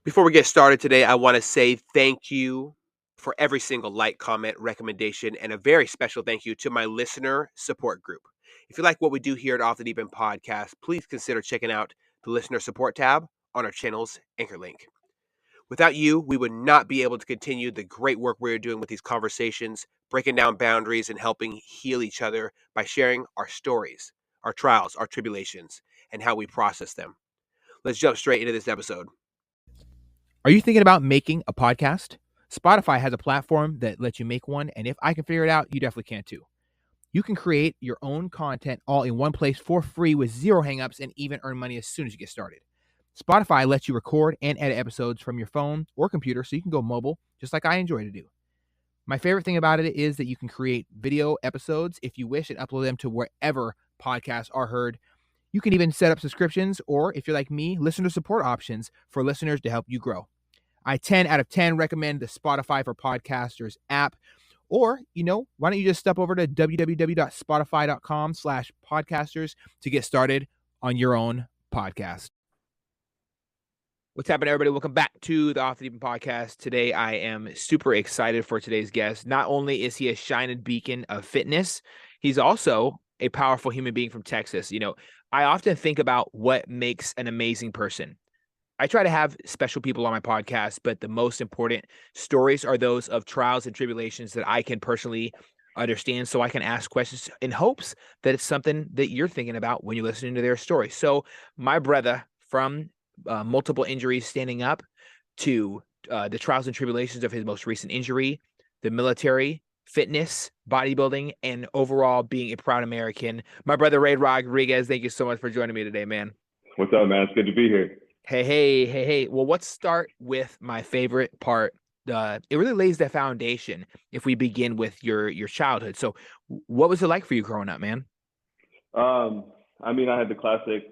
Before we get started today, I want to say thank you for every single like, comment, recommendation, and a very special thank you to my listener support group. If you like what we do here at Off the Deep End Podcast, please consider checking out the listener support tab on our channel's anchor link. Without you, we would not be able to continue the great work we're doing with these conversations, breaking down boundaries and helping heal each other by sharing our stories, our trials, our tribulations, and how we process them. Let's jump straight into this episode. Are you thinking about making a podcast? Spotify has a platform that lets you make one, and if I can figure it out, you definitely can too. You can create your own content all in one place for free with zero hangups and even earn money as soon as you get started. Spotify lets you record and edit episodes from your phone or computer so you can go mobile, just like I enjoy to do. My favorite thing about it is that you can create video episodes if you wish and upload them to wherever podcasts are heard. You can even set up subscriptions or, if you're like me, listener support options for listeners to help you grow. I 10 out of 10 recommend the Spotify for Podcasters app. Or, why don't you just step over to www.spotify.com/podcasters to get started on your own podcast. What's happening, everybody? Welcome back to the Off the Deep End Podcast. Today, I am super excited for today's guest. Not only is he a shining beacon of fitness, he's also a powerful human being from Texas. I often think about what makes an amazing person. I try to have special people on my podcast, but the most important stories are those of trials and tribulations that I can personally understand, so I can ask questions in hopes that it's something that you're thinking about when you're listening to their story. So my brother, from multiple injuries standing up to the trials and tribulations of his most recent injury, the military, fitness, bodybuilding, and overall being a proud American. My brother, Ray Rodriguez, thank you so much for joining me today, man. What's up, man? It's good to be here. Hey. Well, let's start with my favorite part. It really lays the foundation if we begin with your childhood. So what was it like for you growing up, man? I had the classic.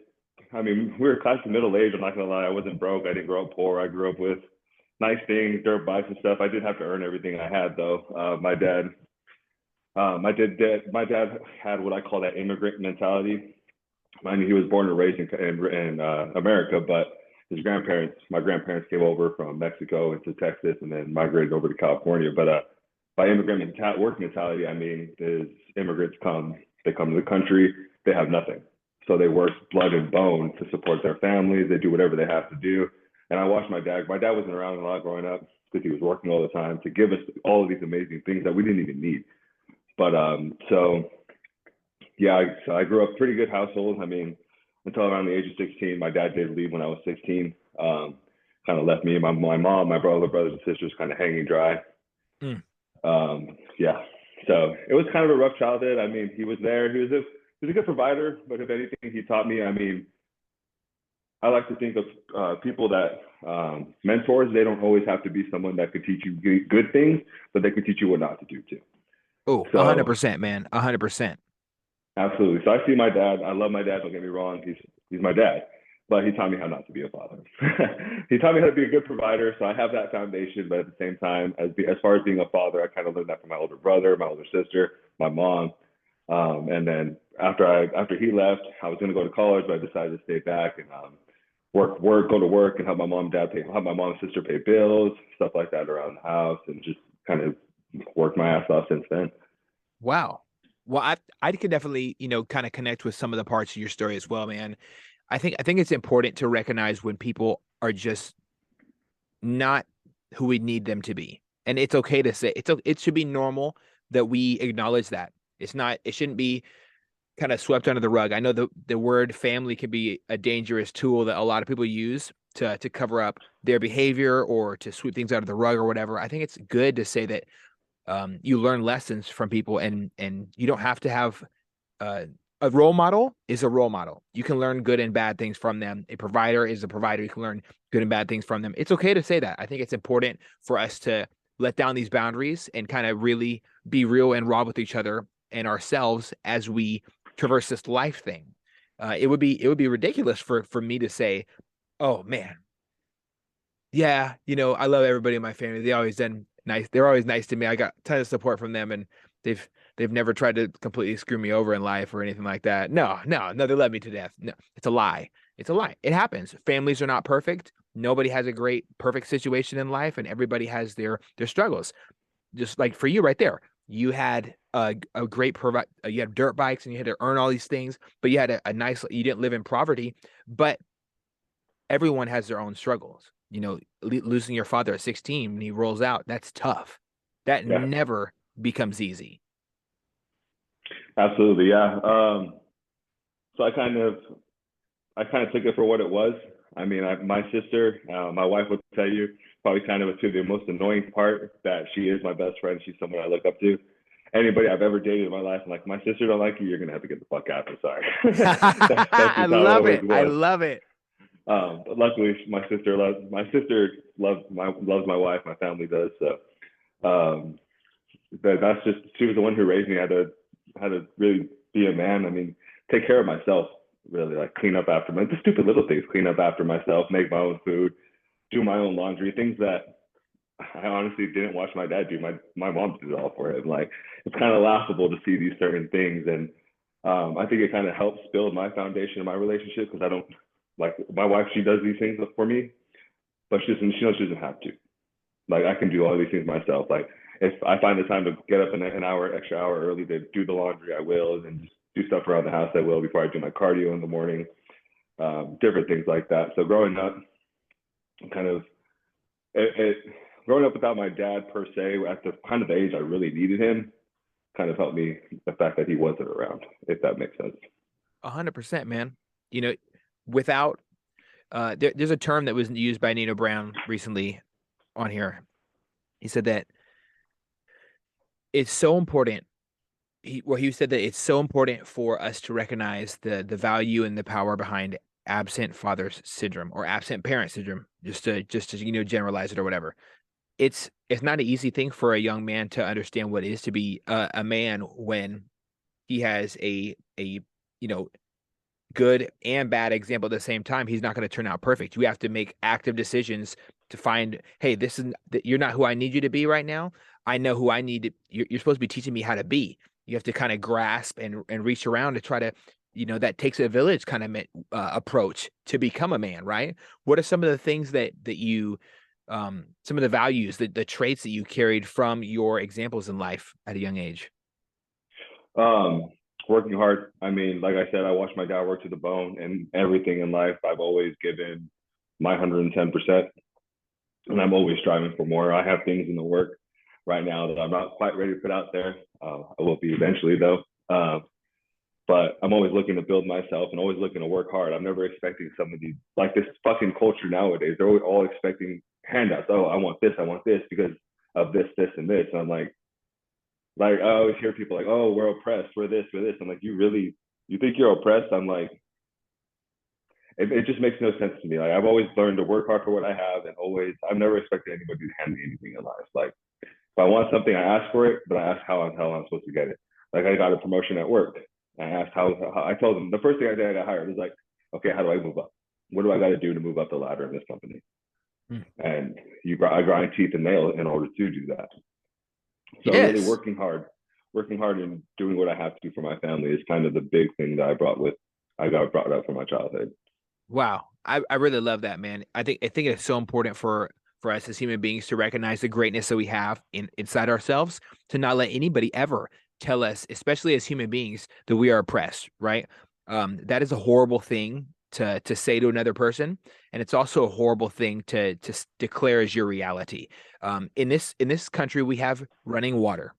We were classic middle age. I'm not gonna lie. I wasn't broke. I didn't grow up poor. I grew up with nice things, dirt bikes and stuff. I did have to earn everything I had, though. My dad had what I call that immigrant mentality. He was born and raised in America, but my grandparents came over from Mexico into Texas and then migrated over to California. But by work mentality, is immigrants they come to the country, they have nothing. So they work blood and bone to support their families. They do whatever they have to do. And I watched my dad. My dad wasn't around a lot growing up because he was working all the time to give us all of these amazing things that we didn't even need. But so I grew up pretty good household. Until around the age of 16, my dad did leave when I was 16. Kind of left me and my mom, my brothers and sisters kind of hanging dry. Mm. So it was kind of a rough childhood. He was there. He was a good provider, but if anything, he taught me. I like to think of people that mentors. They don't always have to be someone that could teach you good things, but they could teach you what not to do too. Oh, 100%, man. 100%. Absolutely. So I see my dad. I love my dad. Don't get me wrong. He's my dad, but he taught me how not to be a father. He taught me how to be a good provider. So I have that foundation. But at the same time, as far as being a father, I kind of learned that from my older brother, my older sister, my mom. And then after he left, I was going to go to college, but I decided to stay back and go to work and help my mom and sister pay bills, stuff like that around the house, and just kind of worked my ass off since then. Wow. Well, I could definitely, kind of connect with some of the parts of your story as well, man. I think it's important to recognize when people are just not who we need them to be. And it's okay to say it should be normal that we acknowledge that. It shouldn't be kind of swept under the rug. I know the word family can be a dangerous tool that a lot of people use to cover up their behavior or to sweep things out of the rug or whatever. I think it's good to say that you learn lessons from people, and you don't have to have a role model is a role model. You can learn good and bad things from them. A provider is a provider. You can learn good and bad things from them. It's okay to say that. I think it's important for us to let down these boundaries and kind of really be real and raw with each other and ourselves as we traverse this life thing. It would be ridiculous for me to say, oh man, yeah, I love everybody in my family. They're always nice to me. I got tons of support from them, and they've never tried to completely screw me over in life or anything like that. No, they love me to death. No, it's a lie. It happens. Families are not perfect. Nobody has a great, perfect situation in life, and everybody has their struggles. Just like for you right there, you had a great you had dirt bikes and you had to earn all these things, but you had a nice, you didn't live in poverty, but everyone has their own struggles. You know, losing your father at 16 when he rolls out, that's tough. That Yeah, never becomes easy. absolutely. Yeah. So I kind of took it for what it was. I mean, my sister, my wife would tell you probably kind of to the most annoying part that she is my best friend. She's someone I look up to. Anybody I've ever dated in my life, I'm like, my sister don't like you, you're gonna have to get the fuck out. I'm sorry. That's I just how it love always it. I was. love it. But luckily, my sister loves my wife. My family does. So that's just, she was the one who raised me. I had to really be a man. I mean, take care of myself. Really, like clean up after the stupid little things. Clean up after myself. Make my own food. Do my own laundry. Things that I honestly didn't watch my dad do. My mom did it all for him. Like, it's kind of laughable to see these certain things, and I think it kind of helps build my foundation in my relationship, because I don't, like, my wife. She does these things for me, but she knows she doesn't have to. Like, I can do all these things myself. Like, if I find the time to get up an extra hour early to do the laundry, I will, and just do stuff around the house, I will, before I do my cardio in the morning. Different things like that. So growing up, kind of growing up without my dad per se, at the kind of age I really needed him, kind of helped me, the fact that he wasn't around, if that makes sense. 100%, man. You know, without there's a term that was used by Nino Brown recently on here. He said that it's so important. He said that it's so important for us to recognize the value and the power behind absent father syndrome or absent parent syndrome, just to generalize it or whatever. It's not an easy thing for a young man to understand what it is to be a man when he has a you know good and bad example at the same time. He's not going to turn out perfect. You have to make active decisions to find, hey, this is you're not who I need you to be right now. I know who I need to, you're supposed to be teaching me how to be. You have to kind of grasp and reach around to try to, that takes a village kind of approach to become a man, right? What are some of the things that you, some of the values, the traits that you carried from your examples in life at a young age? Um, Working hard. I mean, like I said, I watched my dad work to the bone, and everything in life, I've always given my 110%, and I'm always striving for more. I have things in the work right now that I'm not quite ready to put out there. I will be eventually, though. But I'm always looking to build myself and always looking to work hard. I'm never expecting somebody, like this fucking culture nowadays. They're all expecting handouts. Oh, I want this because of this, this, and this. And I'm like I always hear people like, oh, we're oppressed, we're this, we're this. I'm like, you think you're oppressed? I'm like, it just makes no sense to me. Like, I've always learned to work hard for what I have, and I've never expected anybody to hand me anything in life. Like, if I want something, I ask for it, but I ask how I'm supposed to get it. Like, I got a promotion at work. I asked how I told them the first thing I did, I got hired. It was like, okay, how do I move up? What do I got to do to move up the ladder in this company? Hmm. And I grind teeth and nails in order to do that. So really Yes. working hard and doing what I have to for my family is kind of the big thing that I got brought up from my childhood. Wow. I really love that, man. I think it's so important for us as human beings to recognize the greatness that we have inside ourselves, to not let anybody ever tell us, especially as human beings, that we are oppressed, right? That is a horrible thing to say to another person, and it's also a horrible thing to declare as your reality. In this country, we have running water.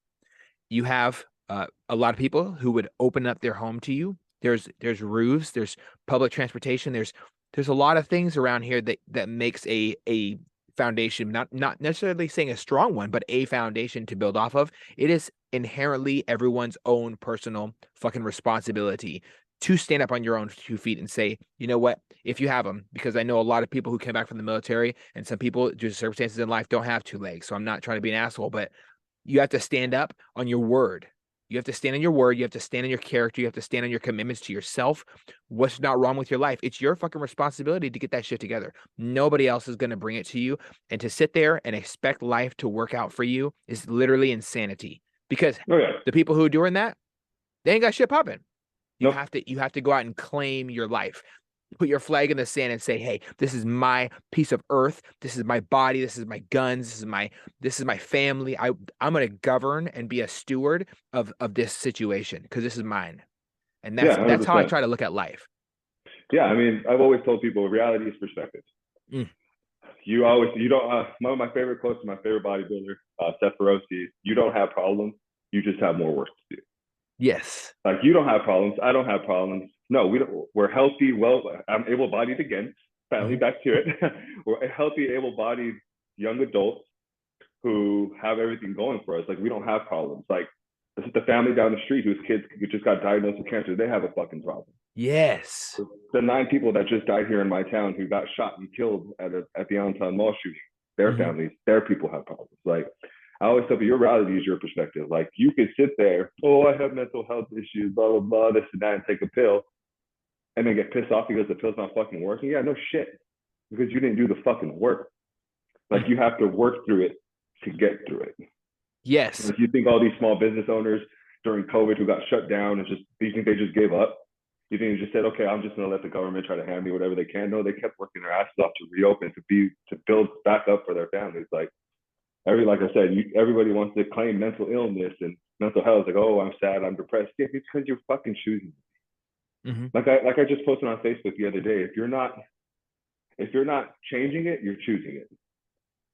You have a lot of people who would open up their home to you. There's roofs, there's public transportation, there's a lot of things around here that makes a foundation, not necessarily saying a strong one, but a foundation to build off of. It is inherently everyone's own personal fucking responsibility to stand up on your own 2 feet and say, you know what, if you have them, because I know a lot of people who came back from the military, and some people, due to circumstances in life, don't have 2 legs. So I'm not trying to be an asshole, but you have to stand up on your word. You have to stand on your word. You have to stand on your character. You have to stand on your commitments to yourself. What's not wrong with your life? It's your fucking responsibility to get that shit together. Nobody else is going to bring it to you. And to sit there and expect life to work out for you is literally insanity. Because Oh yeah. the people who are doing that, they ain't got shit popping. You Nope. have to go out and claim your life. put your flag in the sand and say, hey, this is my piece of earth, this is my body, this is my guns, this is my family. I'm gonna govern and be a steward of this situation because this is mine. And Yeah, that's how I 100%. try to look at life. Yeah, I mean, I've always told people reality is perspective. Mm. You don't, one of my favorite quotes from my favorite bodybuilder, Seth Ferosi, you don't have problems, you just have more work to do. Yes. Like, you don't have problems, I don't have problems. No, we don't, we're healthy, well, I'm able-bodied again, finally back to it. We're healthy, able-bodied young adults who have everything going for us. Like, we don't have problems. Like, this is the family down the street whose kids who just got diagnosed with cancer. They have a fucking problem. Yes. The 9 people that just died here in my town who got shot and killed at the Allentown Mall shooting, their families, their people have problems. Like, I always tell people, your reality is your perspective. Like, you could sit there, oh, I have mental health issues, blah, blah, blah, this and that, and take a pill, and then get pissed off because the pill's not fucking working. Yeah, no shit. Because you didn't do the fucking work. Like, you have to work through it to get through it. Yes. If you think all these small business owners during COVID who got shut down and just, you think they just gave up? You think they just said, okay, I'm just going to let the government try to hand me whatever they can? No, they kept working their asses off to reopen, to build back up for their families. Like I said, everybody wants to claim mental illness and mental health. Like, oh, I'm sad, I'm depressed. Yeah, it's because you're fucking choosing. Like I just posted on Facebook the other day. If you're not changing it, you're choosing it.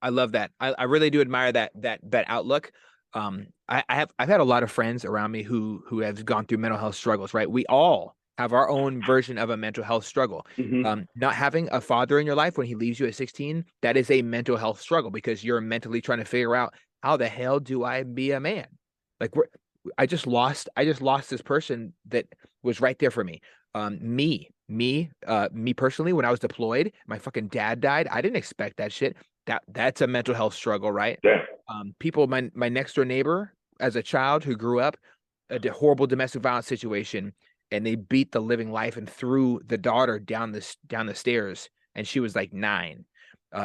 I love that. I really do admire that outlook. I've had a lot of friends around me who have gone through mental health struggles, right? We all have our own version of a mental health struggle. Not having a father in your life when he leaves you at 16, that is a mental health struggle because you're mentally trying to figure out how the hell do I be a man? Like I just lost this person that was right there for me. Me personally, when I was deployed, my fucking dad died. I didn't expect that shit. That's a mental health struggle, right? Yeah. People, my next door neighbor as a child who grew up a horrible domestic violence situation, and they beat the living life and threw the daughter down the stairs, and she was like 9.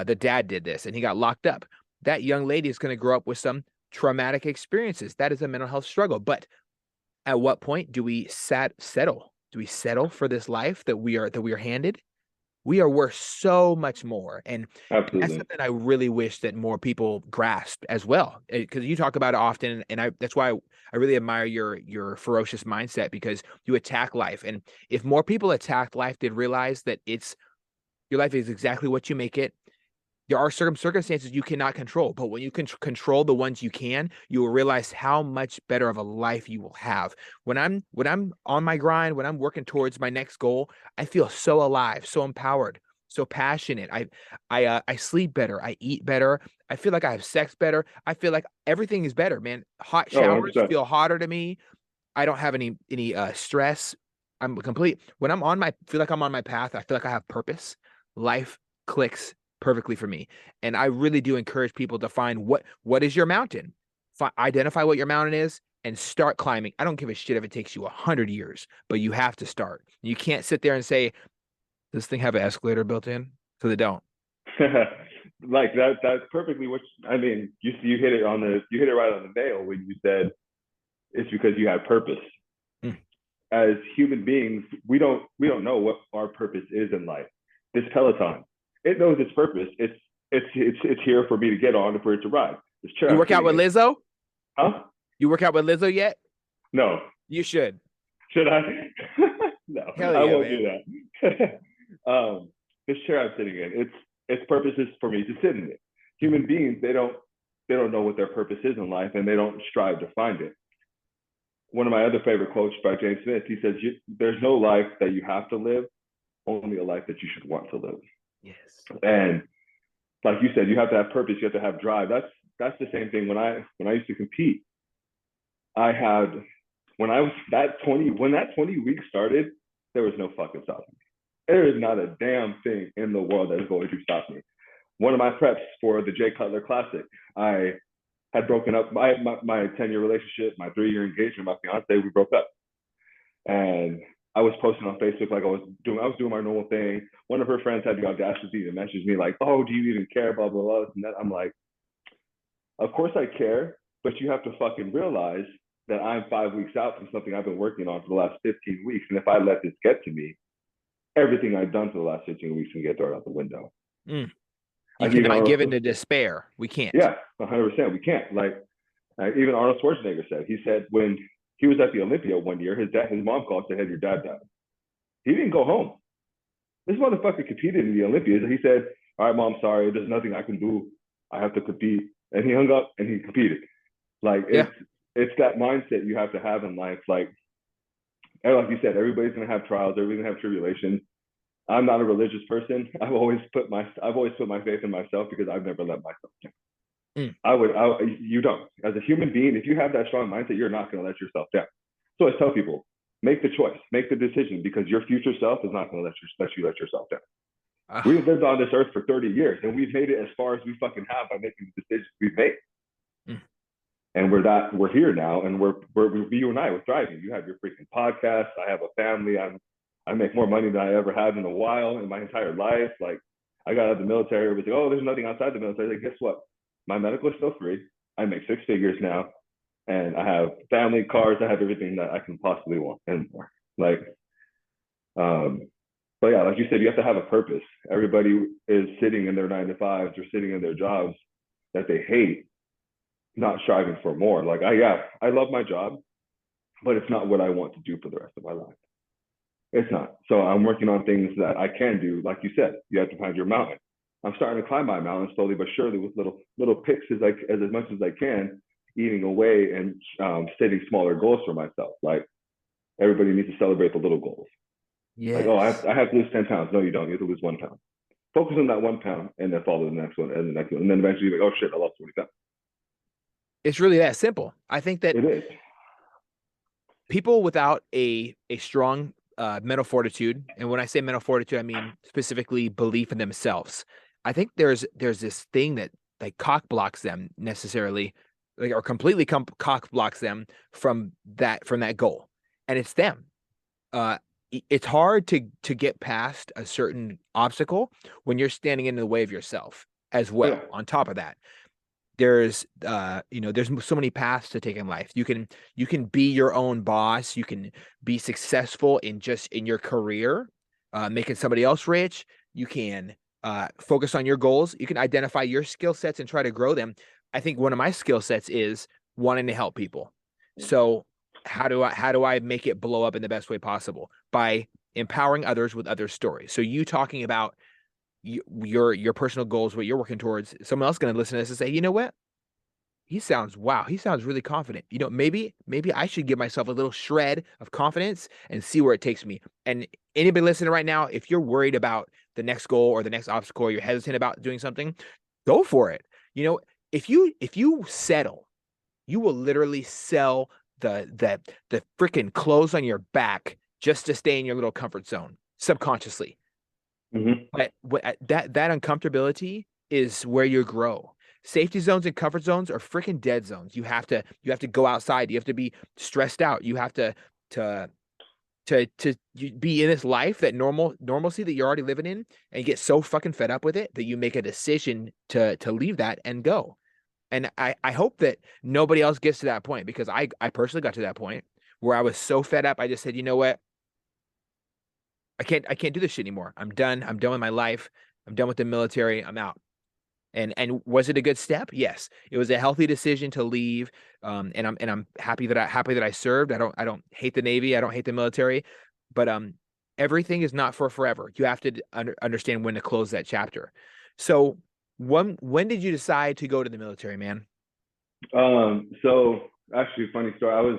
The dad did this, and he got locked up. That young lady is going to grow up with some traumatic experiences. That is a mental health struggle. But at what point do we settle? Do we settle for this life that we are handed? We are worth so much more. And that's Absolutely. something I really wish that more people grasp as well. Because you talk about it often, and that's why I really admire your ferocious mindset because you attack life. And if more people attacked life, they'd realize that your life is exactly what you make it. There are circumstances you cannot control, but when you can control the ones you can, you will realize how much better of a life you will have. When I'm on my grind, when I'm working towards my next goal, I feel so alive, so empowered, so passionate. I sleep better, I eat better, I feel like I have sex better. I feel like everything is better, man. Hot Oh, showers 100%. feel hotter to me. I don't have any stress. I'm complete. When feel like I'm on my path, I feel like I have purpose. Life clicks perfectly for me. And I really do encourage people to find what is your mountain. Identify what your mountain is and start climbing. I don't give a shit if it takes you 100 years, but you have to start. You can't sit there and say, "Does this thing have an escalator built in?" So they don't. Like that's perfectly what I mean. You hit it right on the nail when you said it's because you have purpose. Mm. As human beings, we don't know what our purpose is in life. This Peloton, it knows its purpose. It's here for me to get on and for it to ride. This chair You I'm work out with sitting in. Lizzo? Huh? You work out with Lizzo yet? No. You should. Should I? No, Hell I yeah, won't man. do that. This chair I'm sitting in, its purpose is for me to sit in it. Human beings, they don't know what their purpose is in life, and they don't strive to find it. One of my other favorite quotes by James Smith, he says, "There's no life that you have to live, only a life that you should want to live." Yes. And like you said, you have to have purpose, you have to have drive. That's the same thing when I used to compete. I had when I was when that 20 weeks started, there was no fucking stopping me. There is not a damn thing in the world that is going to stop me. One of my preps for the Jay Cutler Classic, I had broken up my 10-year relationship, my 3-year engagement, my fiance, we broke up. And I was posting on Facebook like I was doing my normal thing. One of her friends had the audacity to message me like, "Oh, do you even care?" Blah blah blah. And that I'm like, of course I care, but you have to fucking realize that I'm 5 weeks out from something I've been working on for the last 15 weeks. And if I let this get to me, everything I've done for the last 15 weeks can get thrown out the window. You Like cannot give in to despair. We can't. Yeah, 100%. We can't. Like even Arnold Schwarzenegger said. He said when he was at the Olympia one year, his mom called and said, "Hey, your dad died." He didn't go home. This motherfucker competed in the Olympias, and he said, "All right, mom, sorry, there's nothing I can do. I have to compete." And he hung up and he competed. Like it's that mindset you have to have in life. Like you said, everybody's gonna have trials. Everybody's gonna have tribulations. I'm not a religious person. I've always put my faith in myself because I've never let myself down. You don't. As a human being, if you have that strong mindset, you're not going to let yourself down. So I tell people, make the choice, make the decision, because your future self is not going to let yourself down. We've lived on this earth for 30 years, and we've made it as far as we fucking have by making the decisions we've made. And we're here now, and we're you and I, we're thriving. You have your freaking podcast. I have a family. I make more money than I ever had in a while in my entire life. Like I got out of the military. Everybody's like, oh, there's nothing outside the military. Like, guess what? My medical is still free. I make 6 figures now, and I have family, cars. I have everything that I can possibly want and more. Like, but yeah, like you said, you have to have a purpose. Everybody is sitting in their 9-to-5s or sitting in their jobs that they hate, not striving for more. Like, I love my job, but it's not what I want to do for the rest of my life. It's not. So I'm working on things that I can do. Like you said, you have to find your mountain. I'm starting to climb my mountain slowly but surely with little picks as much as I can, eating away and setting smaller goals for myself. Like everybody needs to celebrate the little goals. Yeah. Like, oh, I have to lose 10 pounds. No, you don't. You have to lose 1 pound. Focus on that 1 pound and then follow the next one and the next one. And then eventually you're like, oh shit, I lost 20 pounds. It's really that simple. I think that it is. People without a strong mental fortitude, and when I say mental fortitude, I mean specifically belief in themselves. I think there's this thing that like cock blocks them necessarily, like, or completely cock blocks them from that goal, and it's them. It's hard to get past a certain obstacle when you're standing in the way of yourself as well. Yeah. On top of that, there's there's so many paths to take in life. You can be your own boss. You can be successful in your career, making somebody else rich. You can focus on your goals. You can identify your skill sets and try to grow them. I think one of my skill sets is wanting to help people. So how do I make it blow up in the best way possible? By empowering others with other stories. So you talking about your personal goals, what you're working towards, someone else going to listen to this and say, you know what? He sounds really confident. Maybe I should give myself a little shred of confidence and see where it takes me. And anybody listening right now, if you're worried about the next goal or the next obstacle, or you're hesitant about doing something, go for it. If you settle, you will literally sell the freaking clothes on your back just to stay in your little comfort zone subconsciously. Mm-hmm. But that uncomfortability is where you grow. Safety zones and comfort zones are freaking dead zones. You have to go outside. You have to be stressed out. You have to be in this life, that normalcy that you're already living in, and get so fucking fed up with it that you make a decision to leave that and go. And I hope that nobody else gets to that point, because I personally got to that point where I was so fed up. I just said, you know what? I can't do this shit anymore. I'm done. I'm done with my life. I'm done with the military. I'm out. And was it a good step? Yes, it was a healthy decision to leave. And I'm happy that I served. I don't hate the Navy. I don't hate the military, but everything is not for forever. You have to understand when to close that chapter. So when did you decide to go to the military, man? So actually, funny story.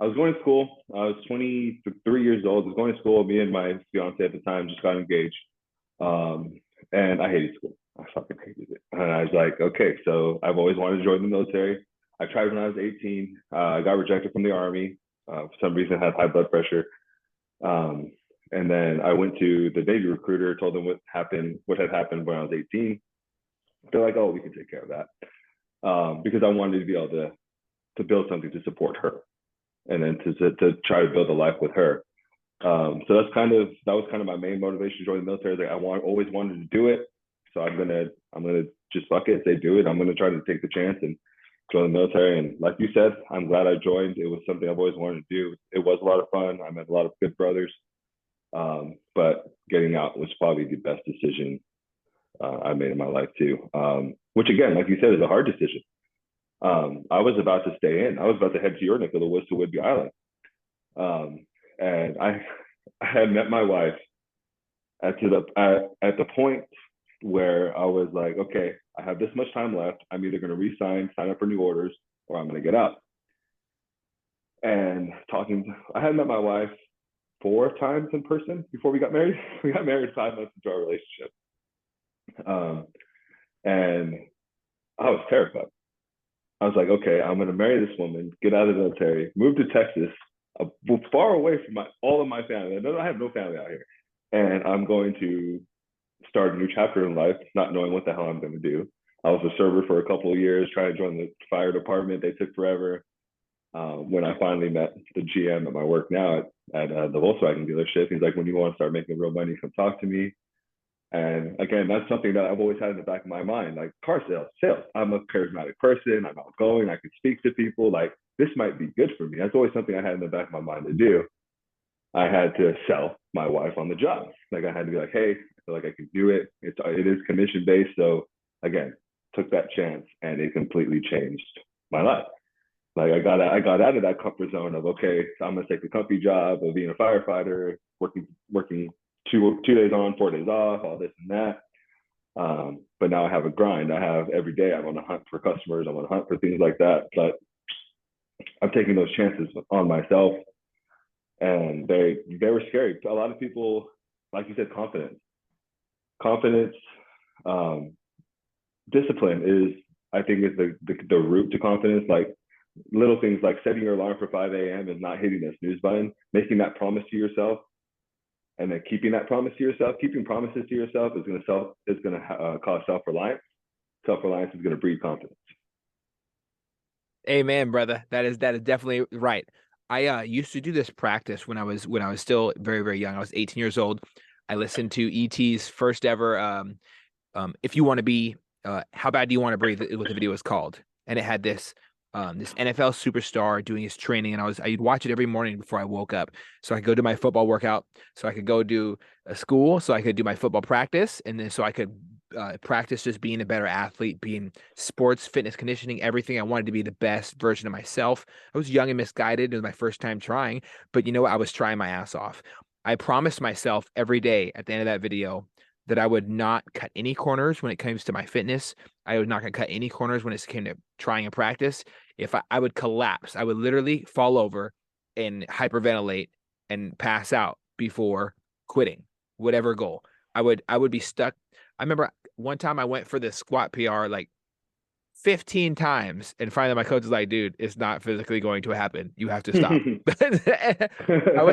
I was going to school. I was 23 years old. I was going to school. Me and my fiance at the time just got engaged. And I hated school. I fucking hated it. And I was like, okay, so I've always wanted to join the military. I tried when I was 18. I got rejected from the Army. For some reason, I had high blood pressure. And then I went to the Navy recruiter, told them what had happened when I was 18. They're like, oh, we can take care of that. Because I wanted to be able to build something to support her, and then to try to build a life with her. So that was kind of my main motivation to join the military. Like always wanted to do it. So I'm gonna just fuck it, say do it. I'm gonna try to take the chance and join the military. And like you said, I'm glad I joined. It was something I've always wanted to do. It was a lot of fun. I met a lot of good brothers. But getting out was probably the best decision I made in my life too. Which again, like you said, is a hard decision. I was about to stay in. I was about to head to your neck of the woods to Whidbey Island. And I had met my wife at the point where I was like, okay, I have this much time left. I'm either going to resign, sign up for new orders, or I'm going to get out. And I had met my wife 4 times in person before we got married. We got married 5 months into our relationship. And I was terrified. I was like, okay, I'm going to marry this woman, get out of the military, move to Texas, far away from all of my family. I have no family out here. And I'm going to start a new chapter in life, not knowing what the hell I'm going to do. I was a server for a couple of years, trying to join the fire department. They took forever. When I finally met the GM at my work now at the Volkswagen dealership, he's like, when you want to start making real money, come talk to me. And again, that's something that I've always had in the back of my mind, like car sales. I'm a charismatic person. I'm outgoing. I can speak to people. Like, this might be good for me. That's always something I had in the back of my mind to do. I had to sell my wife on the job. Like, I had to be like, hey, I feel like I can do it. It is commission based. So again, took that chance and it completely changed my life. Like, I got out of that comfort zone of, okay, so I'm gonna take the comfy job of being a firefighter, working 2 days on, 4 days off, all this and that. But now I have a grind. I have every day I'm on a hunt for customers. I'm on a hunt for things like that. But I'm taking those chances on myself, and they were scary. A lot of people, like you said, confidence, discipline is, I think, is the root to confidence. Like, little things like setting your alarm for 5 a.m. and not hitting the snooze button, making that promise to yourself, and then keeping that promise to yourself. Keeping promises to yourself is going to cause self-reliance. Self-reliance is going to breed confidence. Amen, brother. That is definitely right. I used to do this practice when I was still very, very young. I was 18 years old. I listened to ET's first ever if you want to be how bad do you want to breathe, what the video was called. And it had this NFL superstar doing his training, and I'd watch it every morning before I woke up, so I could go do my football workout, so I could go do a school, so I could do my football practice, and then so I could practice just being a better athlete, being sports, fitness, conditioning, everything. I wanted to be the best version of myself. I was young and misguided. It was my first time trying, but you know what? I was trying my ass off. I promised myself every day at the end of that video that I would not cut any corners when it comes to my fitness. I was not going to cut any corners when it came to trying a practice. If I would collapse, I would literally fall over and hyperventilate and pass out before quitting whatever goal. I would be stuck. I remember one time I went for the squat PR like 15 times, and finally my coach was like, dude, it's not physically going to happen. You have to stop.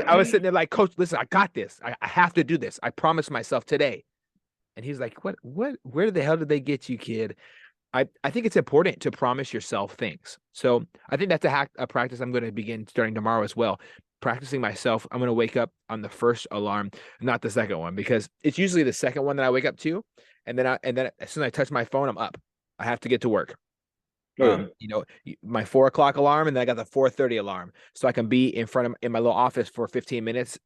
I was sitting there like, coach, listen, I got this. I have to do this. I promised myself today. And he's like, what, where the hell did they get you, kid? I think it's important to promise yourself things. So I think that's a practice I'm going to begin starting tomorrow as well. Practicing myself. I'm going to wake up on the first alarm, not the second one, because it's usually the second one that I wake up to. And then as soon as I touch my phone, I'm up. I have to get to work. My 4 o'clock alarm, and then I got the 4:30 alarm, so I can be in my little office for 15 minutes,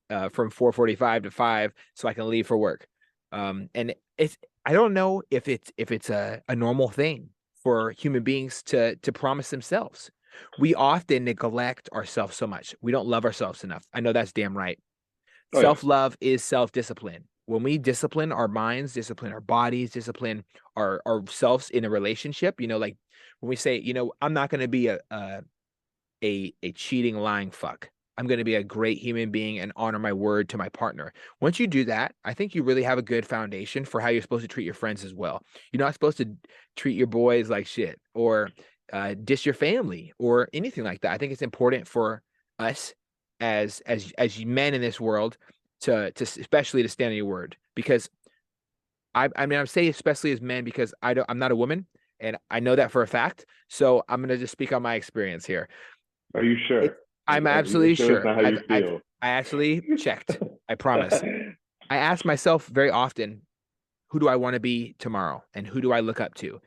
from 4:45 to 5, so I can leave for work. And I don't know if it's a normal thing for human beings to promise themselves. We often neglect ourselves so much. We don't love ourselves enough. I know that's damn right. Self-love is self-discipline. When we discipline our minds, discipline our bodies, discipline ourselves in a relationship, like when we say, I'm not going to be a cheating, lying fuck. I'm going to be a great human being and honor my word to my partner. Once you do that, I think you really have a good foundation for how you're supposed to treat your friends as well. You're not supposed to treat your boys like shit or diss your family or anything like that. I think it's important for us as men in this world to especially to stand on your word, because I'm saying especially as men because I'm not a woman, and I know that for a fact. So I'm going to just speak on my experience here. Are you sure? I'm absolutely sure. Not how you feel. I actually checked. I promise. I ask myself very often, who do I want to be tomorrow? And who do I look up to?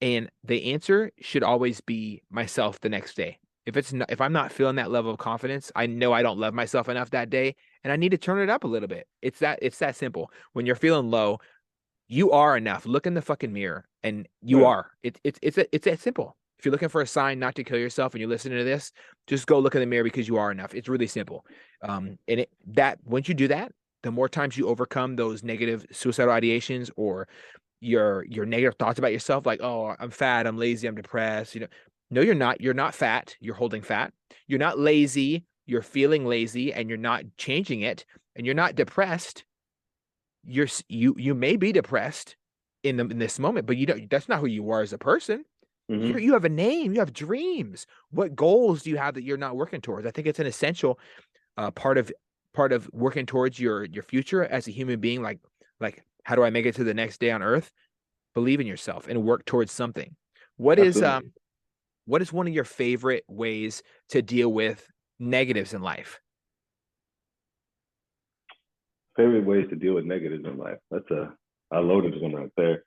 And the answer should always be myself the next day. If I'm not feeling that level of confidence, I know I don't love myself enough that day, and I need to turn it up a little bit. It's that simple. When you're feeling low, you are enough. Look in the fucking mirror, and you Yeah. are. It's that simple. If you're looking for a sign not to kill yourself and you're listening to this, just go look in the mirror because you are enough. It's really simple. And that once you do that, the more times you overcome those negative suicidal ideations or your negative thoughts about yourself, like, oh, I'm fat, I'm lazy, I'm depressed. No, you're not. You're not fat. You're holding fat. You're not lazy. You're feeling lazy, and you're not changing it. And you're not depressed. You may be depressed in this moment, but you don't. That's not who you are as a person. Mm-hmm. You have a name. You have dreams. What goals do you have that you're not working towards? I think it's an essential part of working towards your future as a human being. Like how do I make it to the next day on Earth? Believe in yourself and work towards something. What is Absolutely. what is one of your favorite ways to deal with negatives in life? Favorite ways to deal with negatives in life. That's a loaded one right there.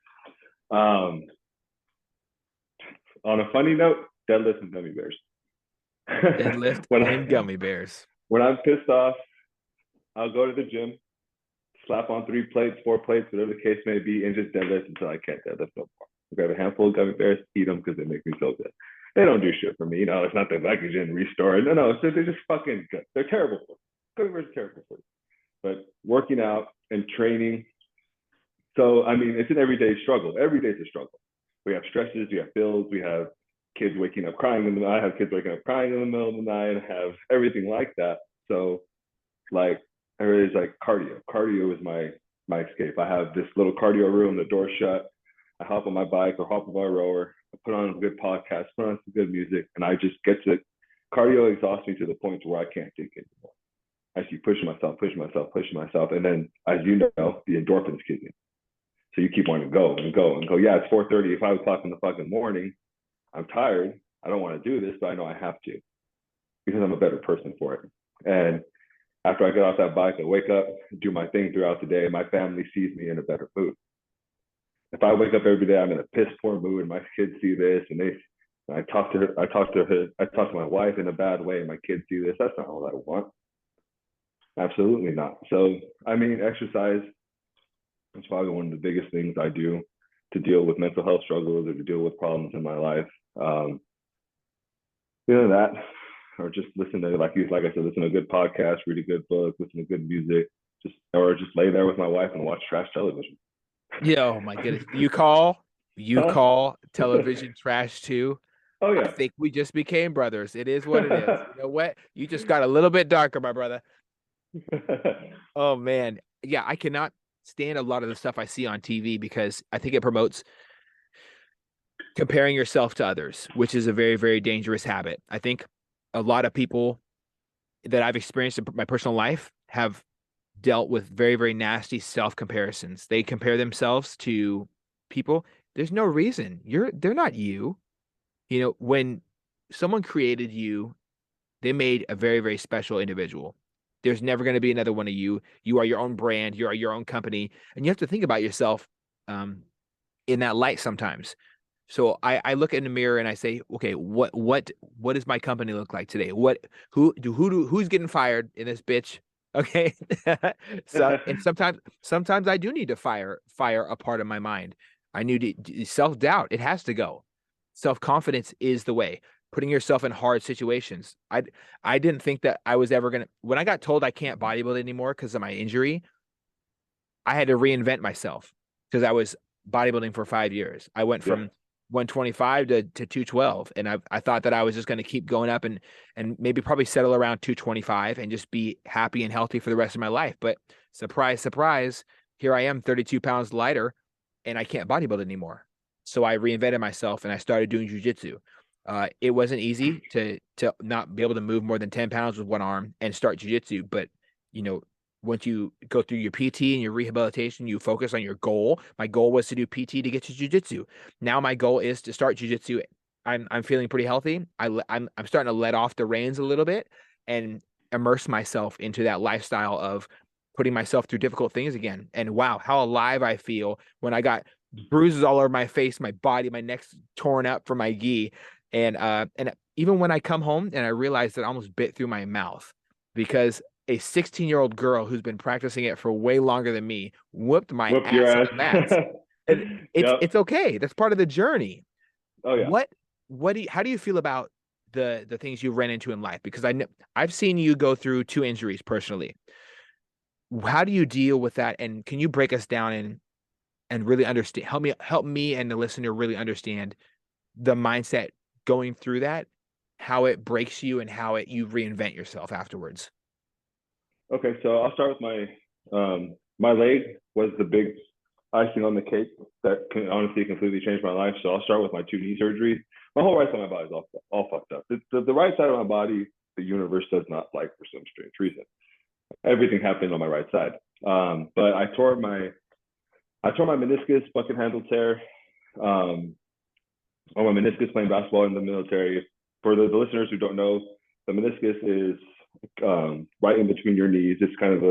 Um, on a funny note, deadlifts and gummy bears. Deadlift when and I gummy bears. when I'm pissed off, I'll go to the gym, slap on 3 plates, 4 plates, whatever the case may be, and just deadlift until I can't deadlift no more. I grab a handful of gummy bears, eat them because they make me feel good. They don't do shit for me. It's not the glycogen restore. No, they're just fucking good. They're terrible for you. Gummy bears are terrible for you. But working out and training. So, I mean, it's an everyday struggle. Every day is a struggle. We have stresses, we have bills, we have kids waking up crying in the night. I have kids waking up crying in the middle of the night. I have everything like that. So, like, everybody's like cardio. Cardio is my escape. I have this little cardio room, the door shut. I hop on my bike or hop on my rower. I put on a good podcast, put on some good music, and I just get to cardio exhausts me to the point where I can't take it anymore. I keep pushing myself, and then, as you know, the endorphins kick in. So you keep wanting to go and go and go. Yeah, it's 4:30, 5 o'clock in the fucking morning. I'm tired. I don't want to do this, but I know I have to because I'm a better person for it. And after I get off that bike, I wake up, do my thing throughout the day. My family sees me in a better mood. If I wake up every day, I'm in a piss poor mood. My kids see this, and I talk to her. I talk to my wife in a bad way, and my kids see this. That's not all I want. Absolutely not. So, I mean, exercise is probably one of the biggest things I do to deal with mental health struggles or to deal with problems in my life. That, or just listen to, like I said, listen to a good podcast, read a good book, listen to good music, or just lay there with my wife and watch trash television. Yeah, oh my goodness. You call television trash too. Oh I yeah. think we just became brothers. It is what it is. You know what? You just got a little bit darker, my brother. Oh man. Yeah, I cannot stand a lot of the stuff I see on TV because I think it promotes comparing yourself to others, which is a very, very dangerous habit. I think a lot of people that I've experienced in my personal life have dealt with very, very nasty self comparisons. They compare themselves to people. There's no reason. They're not you. When someone created you, they made a very, very special individual. There's never going to be another one of you. You are your own brand. You are your own company. And you have to think about yourself in that light sometimes. So I look in the mirror and I say, okay, what does my company look like today? Who's getting fired in this bitch? Okay. So and sometimes I do need to fire a part of my mind. I need self-doubt. It has to go. Self-confidence is the way. Putting yourself in hard situations. I didn't think that I was ever gonna when I got told I can't bodybuild anymore because of my injury, I had to reinvent myself because I was bodybuilding for 5 years. I went Yeah. from 125 to 212, and I thought that I was just going to keep going up and maybe probably settle around 225 and just be happy and healthy for the rest of my life. But surprise, surprise, here I am 32 pounds lighter, and I can't bodybuild anymore. So I reinvented myself and I started doing jujitsu. It wasn't easy to not be able to move more than 10 pounds with one arm and start jujitsu, but you know once you go through your PT and your rehabilitation, you focus on your goal. My goal was to do PT to get to jujitsu. Now my goal is to start jujitsu. I'm feeling pretty healthy. I'm starting to let off the reins a little bit and immerse myself into that lifestyle of putting myself through difficult things again. And wow, how alive I feel when I got bruises all over my face, my body, my neck's torn up from my gi. And even when I come home and I realize that I almost bit through my mouth because a 16-year-old girl who's been practicing it for way longer than me whooped my Whoop your ass on ass. the mats. And Yep. it's okay. That's part of the journey. Oh yeah. How do you feel about the things you've ran into in life? Because I've seen you go through 2 injuries personally. How do you deal with that? And can you break us down and really understand, help me and the listener really understand the mindset going through that, how it breaks you and how you reinvent yourself afterwards? Okay, so I'll start with my leg was the big icing on the cake that can honestly completely changed my life. So I'll start with my 2 knee surgeries. My whole right side of my body is all fucked up. The right side of my body, the universe does not like for some strange reason. Everything happened on my right side. But I tore my meniscus, bucket handle tear, on my meniscus playing basketball in the military. For the listeners who don't know, the meniscus is right in between your knees. It's kind of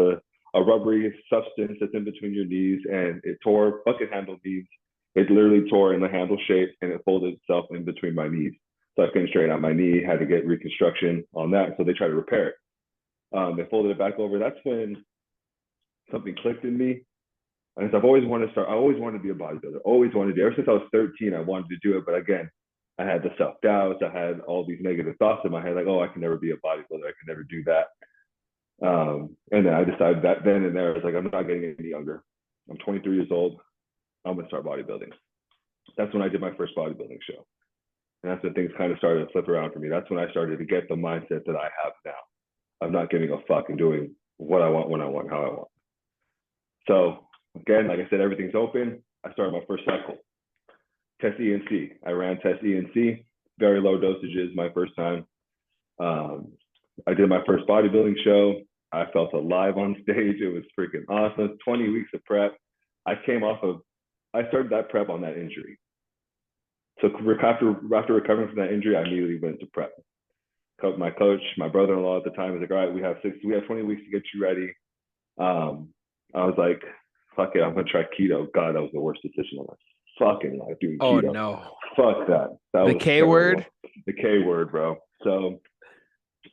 a rubbery substance that's in between your knees, and it tore. Bucket handle means it literally tore in the handle shape, and it folded itself in between my knees. So I couldn't straighten out my knee. Had to get reconstruction on that. So they tried to repair it. They folded it back over. That's when something clicked in me. And I've always wanted to start. I always wanted to be a bodybuilder. Always wanted to do. Ever since I was 13, I wanted to do it. But again, I had the self doubts. I had all these negative thoughts in my head, like, oh, I can never be a bodybuilder. I can never do that. And then I decided that then and there, I was like, I'm not getting any younger. I'm 23 years old. I'm gonna start bodybuilding. That's when I did my first bodybuilding show, and that's when things kind of started to flip around for me. That's when I started to get the mindset that I have now. I'm not giving a fuck and doing what I want, when I want, how I want. So again, like I said, everything's open. I started my first cycle. Test ENC. I ran test ENC, very low dosages my first time. I did my first bodybuilding show. I felt alive on stage. It was freaking awesome. 20 weeks of prep. I started that prep on that injury. So after recovering from that injury, I immediately went to prep. My coach, my brother-in-law at the time was like, all right, we have 20 weeks to get you ready. I was like, fuck it, I'm gonna try keto. God, that was the worst decision of my fucking life, doing Oh keto. no. Fuck that. That The was K terrible. word? The K word, bro. So,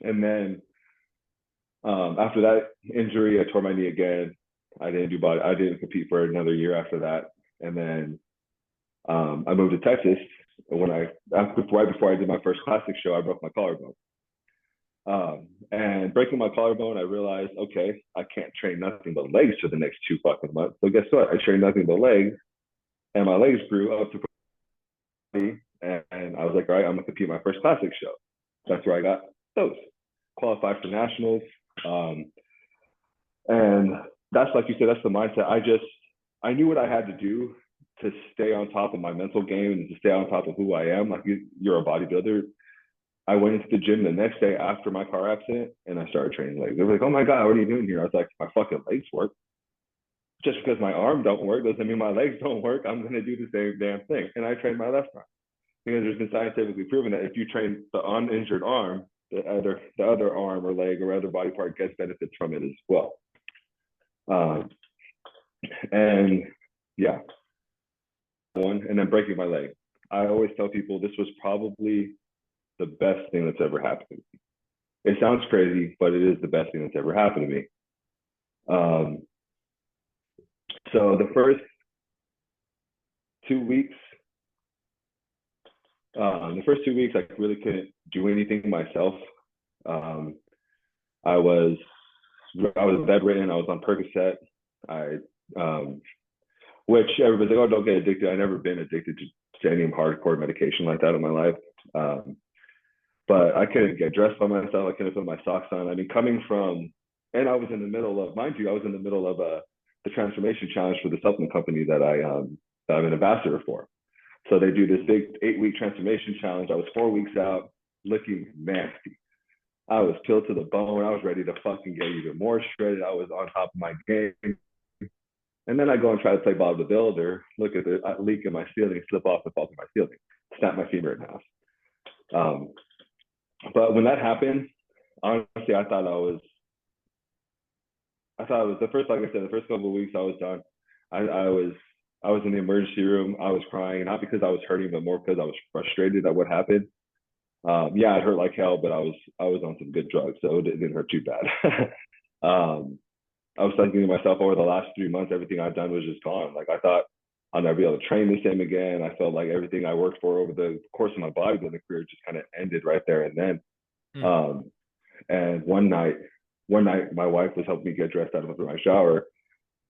and then after that injury, I tore my knee again. I didn't compete for another year after that. And then I moved to Texas. And right before I did my first classic show, I broke my collarbone. And breaking my collarbone, I realized, okay, I can't train nothing but legs for the next 2 fucking months. So guess what? I trained nothing but legs, and my legs grew up to me. And I was like, all right, I'm gonna compete my first classic show. That's where I got those, qualified for nationals. And that's, like you said, that's the mindset. I knew what I had to do to stay on top of my mental game and to stay on top of who I am. Like, you're a bodybuilder. I went into the gym the next day after my car accident, and I started training legs. They were like, oh my God, what are you doing here? I was like, my fucking legs work. Just because my arm don't work doesn't mean my legs don't work. I'm going to do the same damn thing. And I trained my left arm, because there's been scientifically proven that if you train the uninjured arm, the other arm or leg or other body part gets benefits from it as well. And yeah, and then breaking my leg. I always tell people this was probably the best thing that's ever happened to me. It sounds crazy, but it is the best thing that's ever happened to me. So the first 2 weeks, I really couldn't do anything myself. I was bedridden. I was on Percocet. Which everybody's like, oh, don't get addicted. I've never been addicted to any hardcore medication like that in my life. But I couldn't get dressed by myself. I couldn't put my socks on. I mean, and I was in the middle of, mind you, I was in the middle of the transformation challenge for the supplement company that I'm an ambassador for. So they do this big 8-week transformation challenge. I was 4 weeks out, looking nasty. I was peeled to the bone. I was ready to fucking get even more shredded. I was on top of my game. And then I go and try to play Bob the Builder, look at the leak in my ceiling, slip off and fall through my ceiling, snap my femur in half. But when that happened, honestly, I thought it was the first, like I said, the first couple of weeks I was done. I was in the emergency room. I was crying, not because I was hurting, but more because I was frustrated at what happened. Yeah, it hurt like hell, but I was on some good drugs, so it didn't hurt too bad. I was thinking to myself, over the last 3 months, everything I've done was just gone. Like, I thought I'll never be able to train the same again. I felt like everything I worked for over the course of my bodybuilding career just kind of ended right there and then. Mm. And one night, my wife was helping me get dressed out of my shower,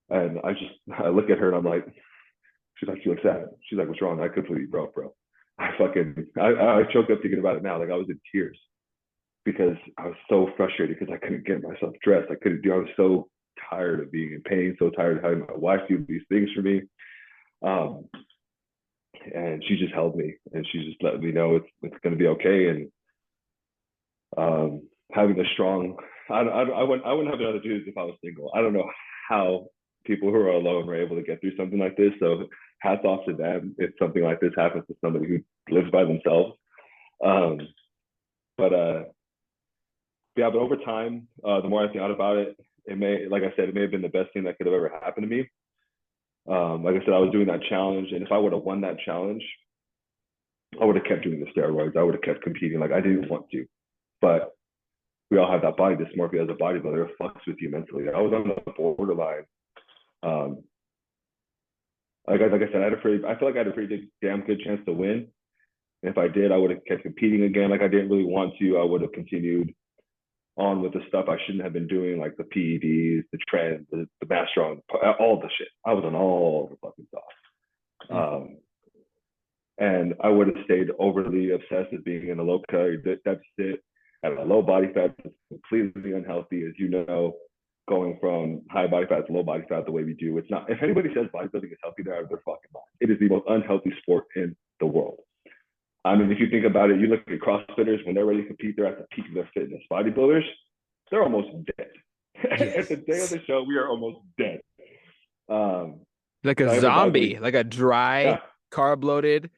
and I look at her and I'm like, she's like, she looks sad. She's like, what's wrong? I completely broke, bro. I choke up thinking about it now. Like, I was in tears because I was so frustrated because I couldn't get myself dressed. I was so tired of being in pain, so tired of having my wife do these things for me. Um, and she just held me and she just let me know it's going to be okay. And having a strong, I wouldn't have another dude if I was single. I don't know how people who are alone were able to get through something like this. So hats off to them if something like this happens to somebody who lives by themselves. Um, but yeah, but over time, the more I thought about it, like I said, it may have been the best thing that could have ever happened to me. Like I said, I was doing that challenge, and if I would have won that challenge, I would have kept doing the steroids. I would have kept competing. Like, I didn't want to, but we all have that body dysmorphia as a bodybuilder. It fucks with you mentally. I was on the borderline. Um, like I said, I feel like I had a pretty damn good chance to win. And if I did, I would have kept competing again. Like, I didn't really want to. I would have continued on with the stuff I shouldn't have been doing, like the PEDs, the trends, the mass strong, all the shit. I was on all the fucking stuff. And I would have stayed overly obsessed with being in a low calorie deficit at a low body fat that's completely unhealthy, as you know, going from high body fat to low body fat the way we do. It's not, if anybody says bodybuilding is healthy, they're out of their fucking mind. It is the most unhealthy sport in the world. I mean, if you think about it, you look at CrossFitters, when they're ready to compete, they're at the peak of their fitness. Bodybuilders, they're almost dead. At the day of the show, we are almost dead. Like a zombie, like a yeah, dry, carb loaded,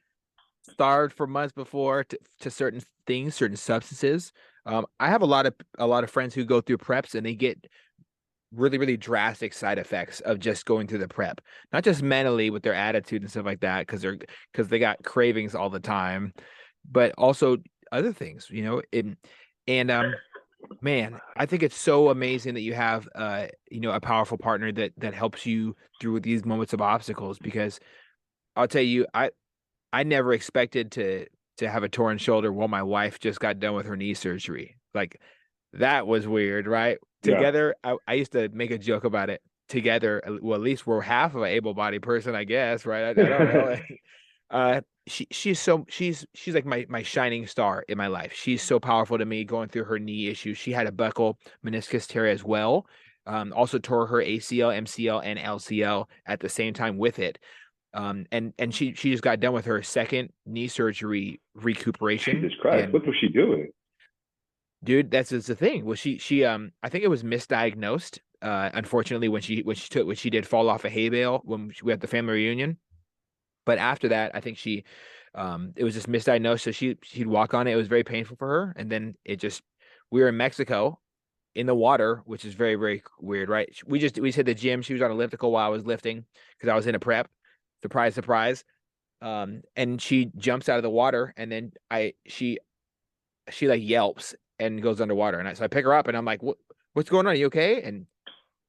starved for months before to certain things, certain substances. I have a lot of friends who go through preps and they get really, really drastic side effects of just going through the prep, not just mentally with their attitude and stuff like that, because they got cravings all the time, but also other things, and man, I think it's so amazing that you have a powerful partner that helps you through these moments of obstacles, because I'll tell you, I never expected to have a torn shoulder while my wife just got done with her knee surgery. Like, that was weird, right? yeah. Together, I used to make a joke about it. Together, well, at least we're half of an able-bodied person, I guess, right? I don't know. She's like my shining star in my life. She's so powerful to me going through her knee issues. She had a buckle meniscus tear as well. Also tore her ACL, MCL, and LCL at the same time with it. And she just got done with her second knee surgery recuperation. Jesus Christ, And what was she doing? dude, that's just the thing. Well, she I think it was misdiagnosed. Unfortunately, when she did fall off a hay bale when we had the family reunion. But after that, I think it was just misdiagnosed. So she'd walk on it. It was very painful for her. And then we were in Mexico in the water, which is very, very weird, right? We just hit the gym. She was on elliptical while I was lifting because I was in a prep. Surprise, surprise. And she jumps out of the water, and then she like yelps and goes underwater. And so I pick her up and I'm like, what's going on? Are you okay? And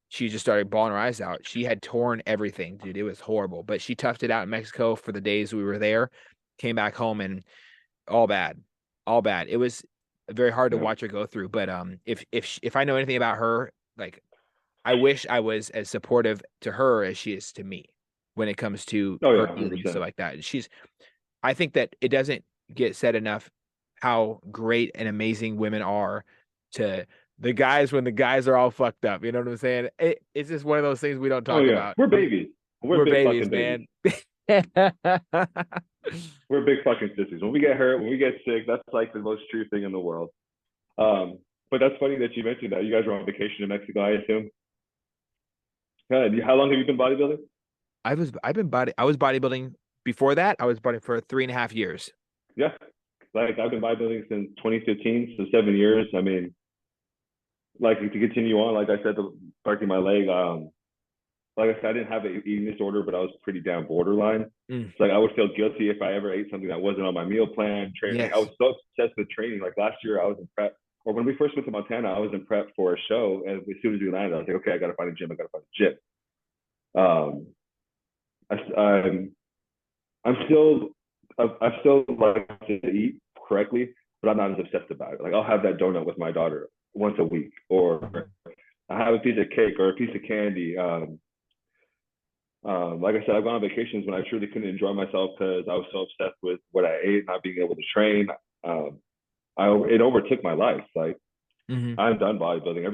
she just started bawling her eyes out. She had torn everything, dude. It was horrible. But she toughed it out in Mexico for the days we were there, came back home, and all bad. All bad. It was very hard to watch her go through. But if I know anything about her, like, I wish I was as supportive to her as she is to me when it comes to her healing and stuff like that. I think that it doesn't get said enough how great and amazing women are to the guys when the guys are all fucked up. You know what I'm saying? It's just one of those things we don't talk about. We're babies. We're big babies, fucking babies. Man. We're big fucking sissies. When we get hurt, when we get sick, that's like the most true thing in the world. But that's funny that you mentioned that. You guys were on vacation in Mexico, I assume. How long have you been bodybuilding? I was bodybuilding before that. I was bodybuilding for 3.5 years. Yeah. Like, I've been bodybuilding since 2015, so 7 years. I mean, like, to continue on, like I said, breaking my leg, like I said, I didn't have an eating disorder, but I was pretty damn borderline. So, like, I would feel guilty if I ever ate something that wasn't on my meal plan. Training, I was so obsessed with training. Like, last year, I was in prep. or when we first went to Montana, I was in prep for a show, and as soon as we landed, I was like, okay, I got to find a gym. I got to find a gym. I'm still, I still like to eat correctly, but I'm not as obsessed about it. Like I'll have that donut with my daughter once a week, or I have a piece of cake or a piece of candy. Like I said, I've gone on vacations when I truly couldn't enjoy myself because I was so obsessed with what I ate, not being able to train. It overtook my life. Like I'm done bodybuilding.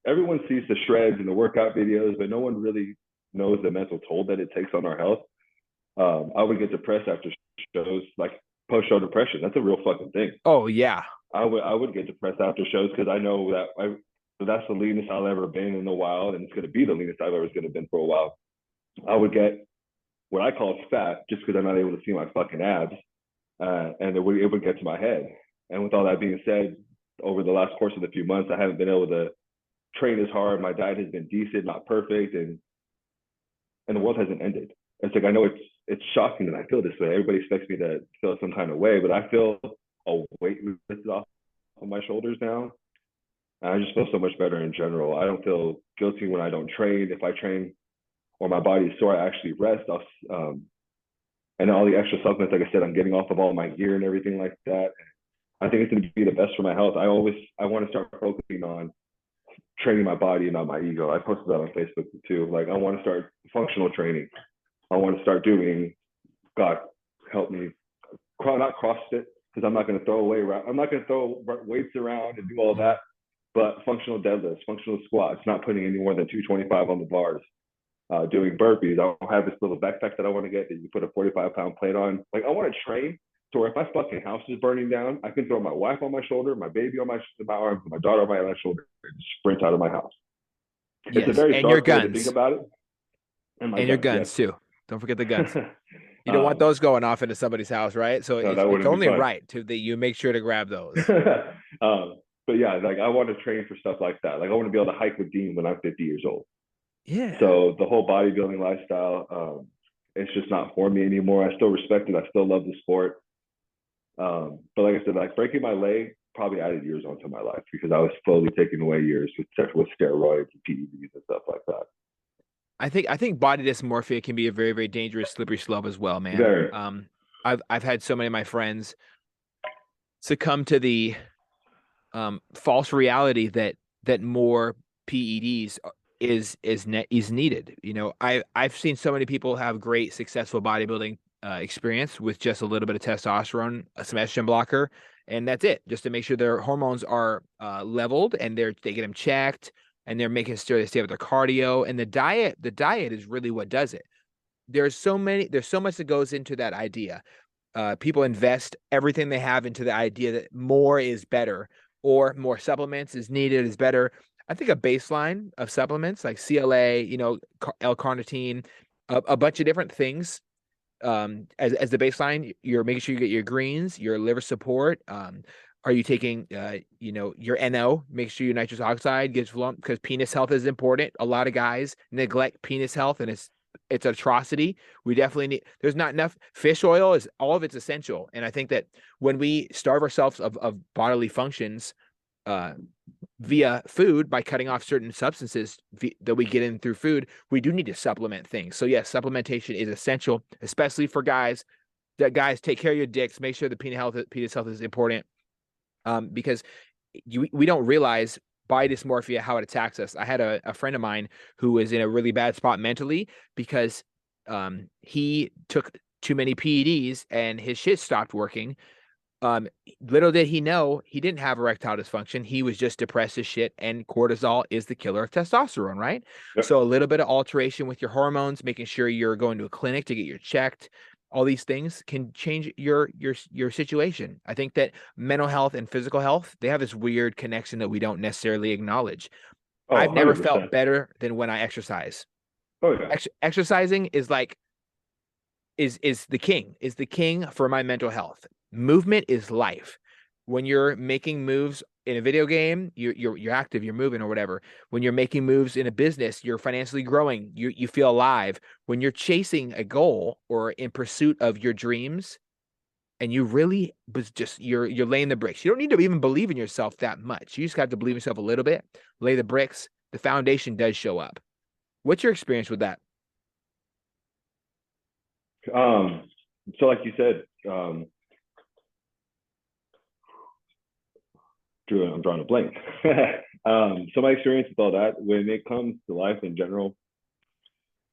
Everyone sees the shreds and the workout videos, but no one really knows the mental toll that it takes on our health. I would get depressed after shows, like post-show depression. That's a real fucking thing. Oh yeah. I would get depressed after shows because I know that that's the leanest I've ever been in a while, and it's going to be the leanest I've ever been for a while. I would get what I call fat just because I'm not able to see my fucking abs, and it would get to my head. And with all that being said, over the last course of the few months, I haven't been able to train as hard. My diet has been decent, not perfect, and the world hasn't ended. It's like I know it's shocking that I feel this way. Everybody expects me to feel some kind of way, but I feel a weight lifted off of my shoulders now. And I just feel so much better in general. I don't feel guilty when I don't train. If I train or my body is sore, I actually rest. And all the extra supplements, like I said, I'm getting off of all my gear and everything like that. I think it's going to be the best for my health. I want to start focusing on training my body and not my ego. I posted that on Facebook too. Like I want to start functional training. I want to start doing, God help me, not CrossFit, because I'm not going to throw weights around and do all that, but functional deadlifts, functional squats, not putting any more than 225 on the bars, doing burpees. I have this little backpack that I want to get that you put a 45-pound plate on. Like I want to train to where if my fucking house is burning down, I can throw my wife on my shoulder, my baby on my arm, my daughter on my left shoulder, and sprint out of my house. Yes. It's a very and your dark way to guns. think about it. And your guns yes. too. Don't forget the guns. You don't want those going off into somebody's house, right? So no, it's only right that you make sure to grab those. But yeah, like I want to train for stuff like that. Like I want to be able to hike with Dean when I'm 50 years old. Yeah. So the whole bodybuilding lifestyle, it's just not for me anymore. I still respect it. I still love the sport. But like I said, like breaking my leg probably added years onto my life because I was slowly taking away years with steroids and PEDs and stuff like that. I think body dysmorphia can be a very, very dangerous slippery slope as well, man. Very. I've had so many of my friends succumb to the false reality that more PEDs is needed. You know, I've seen so many people have great successful bodybuilding experience with just a little bit of testosterone, some estrogen blocker, and that's it, just to make sure their hormones are leveled and they get them checked. And they're making sure they stay with their cardio, and the diet is really what does it. There's so much that goes into that idea. People invest everything they have into the idea that more is better or more supplements is needed is better. I think a baseline of supplements like CLA, L-carnitine, a bunch of different things. As the baseline, you're making sure you get your greens, your liver support. Are you taking, your NO? Make sure your nitrous oxide gets low because penis health is important. A lot of guys neglect penis health, and it's an atrocity. We definitely need. There's not enough. Fish oil is all of it's essential, and I think that when we starve ourselves of bodily functions, via food by cutting off certain substances that we get in through food, we do need to supplement things. So yes, supplementation is essential, especially for guys. That guys take care of your dicks. Make sure the penis health is important. Because we don't realize body dysmorphia, how it attacks us. I had a friend of mine who was in a really bad spot mentally because he took too many PEDs and his shit stopped working. Little did he know he didn't have erectile dysfunction. He was just depressed as shit, and cortisol is the killer of testosterone, right? Yep. So a little bit of alteration with your hormones, making sure you're going to a clinic to get your checked. All these things can change your situation. I think that mental health and physical health, they have this weird connection that we don't necessarily acknowledge. I've never 100%. Felt better than when I exercise. Oh yeah. Exercising is the king for my mental health. Movement is life. When you're making moves in a video game, you're active, you're moving or whatever. When you're making moves in a business, you're financially growing, you feel alive. When you're chasing a goal or in pursuit of your dreams, and you really was just you're laying the bricks. You don't need to even believe in yourself that much. You just got to believe in yourself a little bit, lay the bricks. The foundation does show up. What's your experience with that? So like you said, Drew, I'm drawing a blank. So my experience with all that, when it comes to life in general,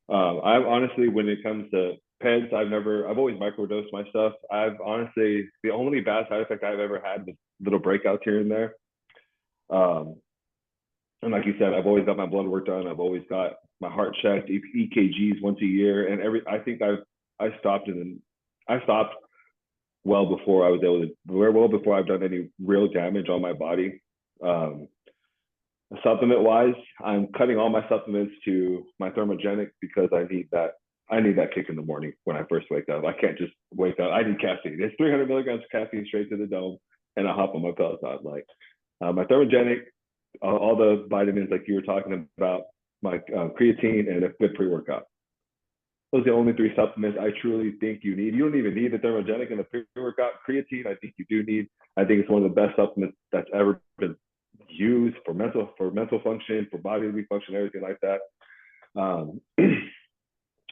I've honestly, when it comes to peds, I've always microdosed my stuff. I've honestly, the only bad side effect I've ever had was little breakouts here and there. Um, and like you said, I've always got my blood work done. I've always got my heart checked, EKGs once a year, and I think I stopped and I stopped well before I was able to, well before I've done any real damage on my body. Um, Supplement wise, I'm cutting all my supplements to my thermogenic because I need that kick in the morning when I first wake up. I can't just wake up. I need caffeine. It's 300 milligrams of caffeine straight to the dome, and I hop on my Peloton. Like my thermogenic, all the vitamins like you were talking about, my creatine, and a good pre-workout. Those are the only three supplements I truly think you need. You don't even need the thermogenic and the pre-workout. Creatine, I think you do need. I think it's one of the best supplements that's ever been used for mental function, for bodily function, everything like that.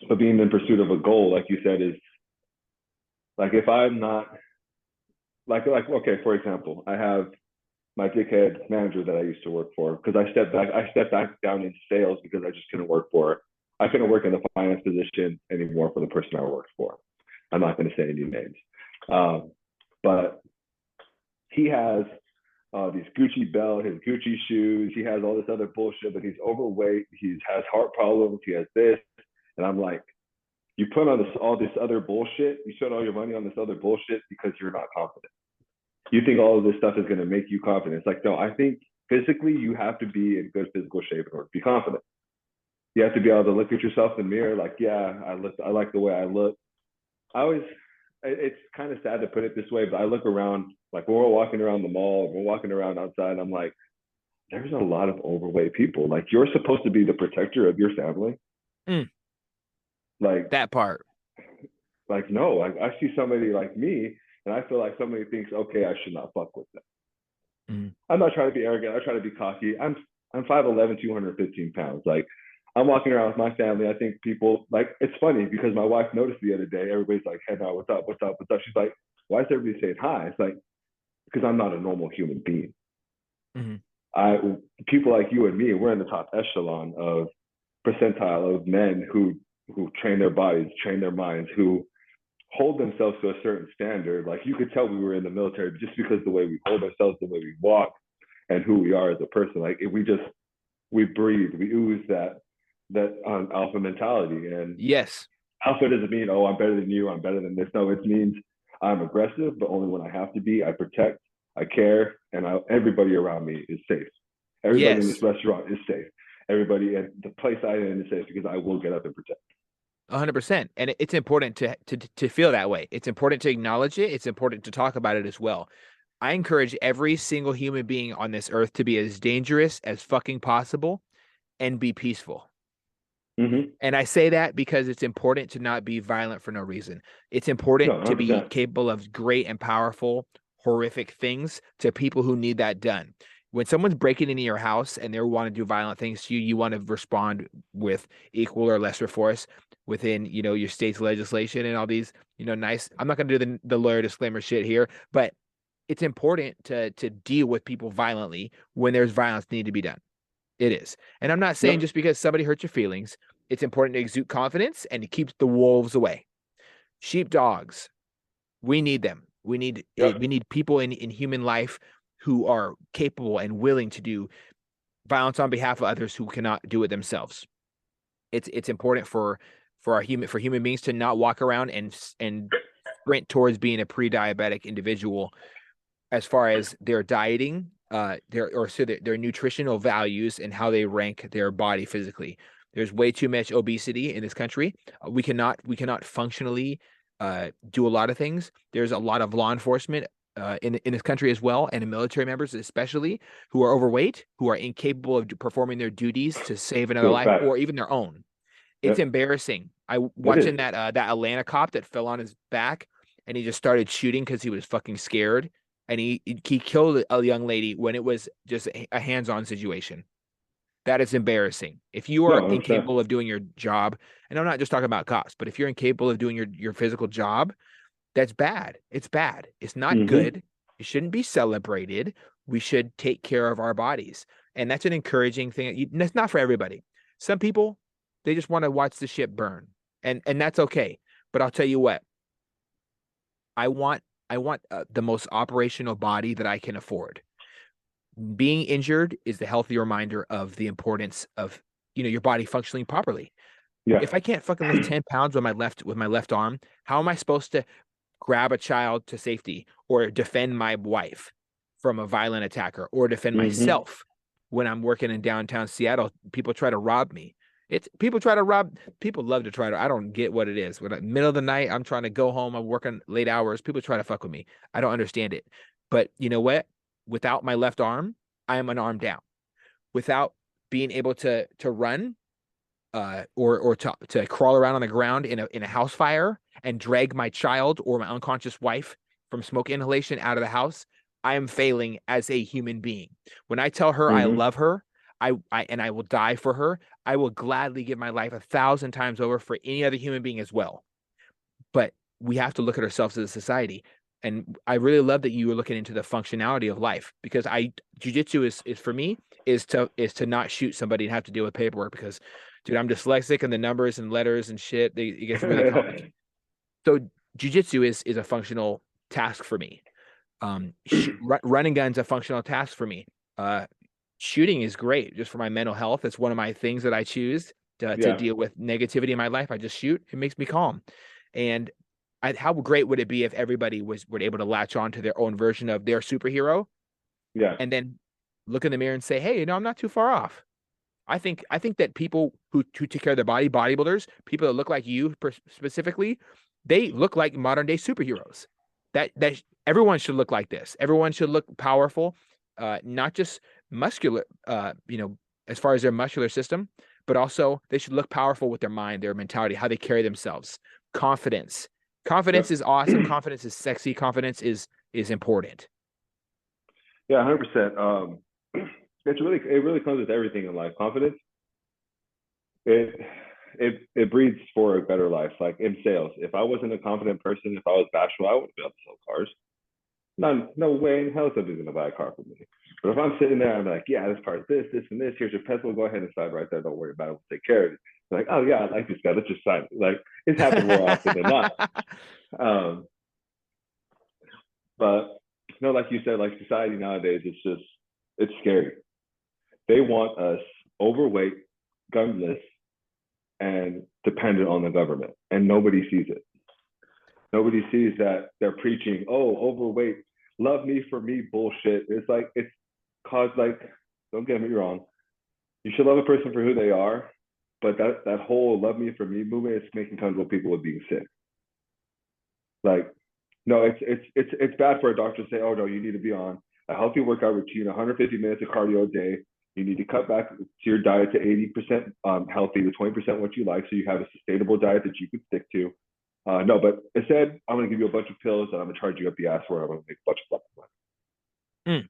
But being in pursuit of a goal, like you said, is like if I'm not like okay, for example, I have my dickhead manager that I used to work for because I stepped back down into sales because I just couldn't work in the finance position anymore for the person I worked for. I'm not going to say any names, but he has these Gucci belt, his Gucci shoes. He has all this other bullshit, but he's overweight. He has heart problems. He has this, and I'm like, you put on all this other bullshit. You spend all your money on this other bullshit because you're not confident. You think all of this stuff is going to make you confident. It's like, no, I think physically you have to be in good physical shape in order to be confident. You have to be able to look at yourself in the mirror, like, yeah, I like the way I look. It's kind of sad to put it this way, but I look around, like when we're walking around the mall, we're walking around outside, I'm like, there's a lot of overweight people. Like you're supposed to be the protector of your family. Mm. Like that part. Like, no, like I see somebody like me and I feel like somebody thinks, okay, I should not fuck with them. Mm. I'm not trying to be arrogant. I try to be cocky. I'm 5'11", 215 pounds. Like I'm walking around with my family. I think people like, it's funny because my wife noticed the other day, everybody's like, hey, now what's up? What's up? What's up? She's like, why is everybody saying hi? It's like, because I'm not a normal human being. Mm-hmm. People like you and me, we're in the top echelon of percentile of men who train their bodies, train their minds, who hold themselves to a certain standard. Like you could tell we were in the military just because the way we hold ourselves, the way we walk, and who we are as a person. Like if we breathe, we ooze that alpha mentality. And yes, alpha doesn't mean, oh, I'm better than you, I'm better than this. No, it means I'm aggressive, but only when I have to be. I protect, I care, and everybody around me is safe. Everybody in this restaurant is safe. Everybody at the place I am is safe because I will get up and protect. 100%. And it's important to feel that way. It's important to acknowledge it. It's important to talk about it as well. I encourage every single human being on this earth to be as dangerous as fucking possible and be peaceful. Mm-hmm. And I say that because it's important to not be violent for no reason. It's important to be capable of great and powerful, horrific things to people who need that done. When someone's breaking into your house and they want to do violent things to you, you want to respond with equal or lesser force within, your state's legislation and all these, nice. I'm not going to do the lawyer disclaimer shit here, but it's important to deal with people violently when there's violence need to be done. It is. And I'm not saying just because somebody hurts your feelings, it's important to exude confidence and to keep the wolves away. Sheepdogs, we need them. We need people in human life who are capable and willing to do violence on behalf of others who cannot do it themselves. It's important for human beings to not walk around and sprint towards being a pre-diabetic individual as far as their dieting, their nutritional values and how they rank their body physically. There's way too much obesity in this country. We cannot functionally do a lot of things. There's a lot of law enforcement in this country as well, and in military members especially, who are overweight, who are incapable of performing their duties to save another life or even their own. It's embarrassing. Watching that Atlanta cop that fell on his back and he just started shooting because he was fucking scared. And he killed a young lady when it was just a hands-on situation. That is embarrassing. If you No, are 100%. incapable of doing your job, and I'm not just talking about cops, but if you're incapable of doing your physical job, that's bad. It's bad. It's not Mm-hmm. good. It shouldn't be celebrated. We should take care of our bodies. And that's an encouraging thing. That's not for everybody. Some people, they just want to watch the ship burn. And that's okay. But I'll tell you what, I want the most operational body that I can afford. Being injured is the healthy reminder of the importance of, your body functioning properly. Yeah. If I can't fucking lift 10 pounds with my left arm, how am I supposed to grab a child to safety or defend my wife from a violent attacker or defend Mm-hmm. myself when I'm working in downtown Seattle? People try to rob me. People love to try to, I don't get what it is. When middle of the night, I'm trying to go home, I'm working late hours. People try to fuck with me. I don't understand it. But you know what? Without my left arm, I am an arm down. Without being able to run, or to crawl around on the ground in a house fire and drag my child or my unconscious wife from smoke inhalation out of the house, I am failing as a human being. When I tell her I Mm-hmm. love her, I will die for her. I will gladly give my life 1,000 times over for any other human being as well. But we have to look at ourselves as a society. And I really love that you were looking into the functionality of life, because jujitsu is for me is to not shoot somebody and have to deal with paperwork, because dude, I'm dyslexic and the numbers and letters and shit, it gets really complicated. So jujitsu is a functional task for me. Running guns a functional task for me. Uh, Shooting is great just for my mental health. It's one of my things that I choose to Yeah. deal with negativity in my life. I just shoot. It makes me calm. And how great would it be if everybody were able to latch on to their own version of their superhero Yeah. and then look in the mirror and say, hey, I'm not too far off. I think that people who take care of their body, bodybuilders, people that look like you specifically, they look like modern day superheroes. That everyone should look like this. Everyone should look powerful, not just muscular, as far as their muscular system, but also they should look powerful with their mind, their mentality, how they carry themselves. Confidence. Confidence Yep. is awesome. Confidence is sexy. Confidence is important. Yeah, 100%. It really comes with everything in life. Confidence, it it breeds for a better life. Like in sales, if I wasn't a confident person, if I was bashful, I wouldn't be able to sell cars. No way in hell somebody's gonna buy a car from me. But if I'm sitting there, I'm like, yeah, this car's this and this. Here's your pencil. Go ahead and sign right there. Don't worry about it. We'll take care of it. They're like, oh yeah, I like this guy. Let's just sign it. Like it's happened more often than not. Um, but like you said, like society nowadays, it's scary. They want us overweight, gunless, and dependent on the government, and nobody sees it. Nobody sees that they're preaching, oh, overweight, love me for me bullshit. It's like it's caused like, don't get me wrong, you should love a person for who they are, but that whole love me for me movement is making comfortable people with being sick. Like, no, it's bad for a doctor to say, oh no, you need to be on a healthy workout routine, 150 minutes of cardio a day. You need to cut back to your diet to 80% healthy, to 20% what you like, so you have a sustainable diet that you can stick to. No, but instead, I'm going to give you a bunch of pills and I'm going to charge you up the ass for it. I'm going to make a bunch of money. Mm.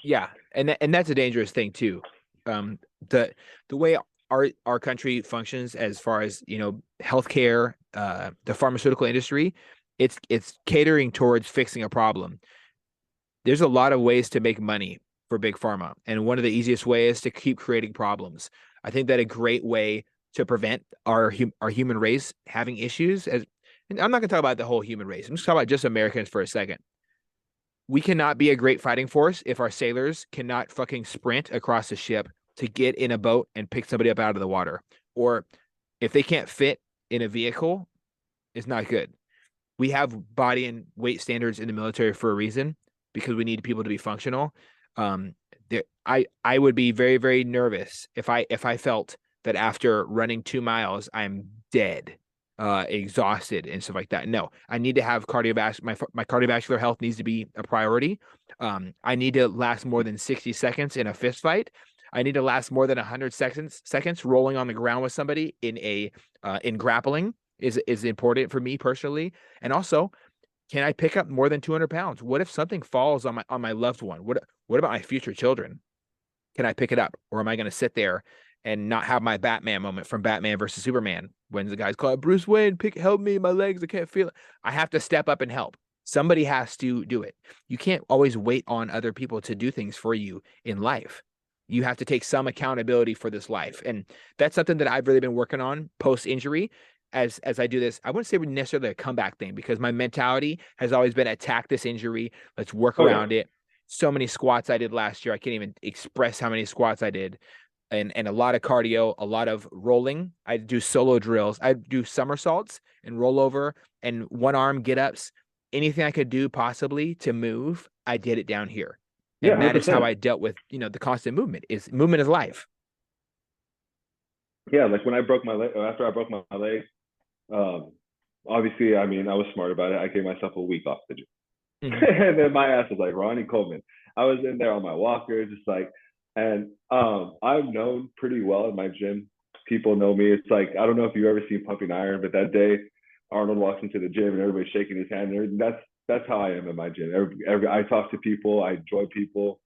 Yeah, and that's a dangerous thing too. Um, the way our country functions as far as healthcare, the pharmaceutical industry, it's catering towards fixing a problem. There's a lot of ways to make money for big pharma, and one of the easiest ways is to keep creating problems. I think that a great way to prevent our human race having issues, and I'm not going to talk about the whole human race. I'm just talking about just Americans for a second. We cannot be a great fighting force if our sailors cannot fucking sprint across the ship to get in a boat and pick somebody up out of the water. Or if they can't fit in a vehicle, it's not good. We have body and weight standards in the military for a reason, because we need people to be functional. Um, I would be very, very nervous if I felt that after running 2 miles, I'm dead, exhausted and stuff like that. No, I need to have my cardiovascular health needs to be a priority. I need to last more than 60 seconds in a fist fight. I need to last more than 100 seconds rolling on the ground with somebody in grappling. is important for me personally. And also, can I pick up more than 200 pounds? What if something falls on my loved one? What about my future children? Can I pick it up, or am I going to sit there and not have my Batman moment from Batman versus Superman when the guy's called Bruce Wayne, help me, my legs, I can't feel it. I have to step up and help. Somebody has to do it. You can't always wait on other people to do things for you in life. You have to take some accountability for this life. And that's something that I've really been working on post injury. As I do this, I wouldn't say necessarily a comeback thing, because my mentality has always been attack this injury. Let's work around it. So many squats I did last year. I can't even express how many squats I did. And a lot of cardio, a lot of rolling. I do solo drills. I do somersaults and roll over and one arm get ups. Anything I could do possibly to move, I did it down here. Yeah, And that is how 100%. I dealt with, the constant movement. Movement is life. Yeah, like when I broke my leg, after I broke my leg, obviously, I mean, I was smart about it. I gave myself a week off the gym. And then my ass was like Ronnie Coleman. I was in there on my walker, just like, and I'm known pretty well in my gym. People know me. It's like, I don't know if you've ever seen Pumping Iron, but that day Arnold walks into the gym and everybody's shaking his hand. And that's how I am in my gym. I talk to people. I enjoy people.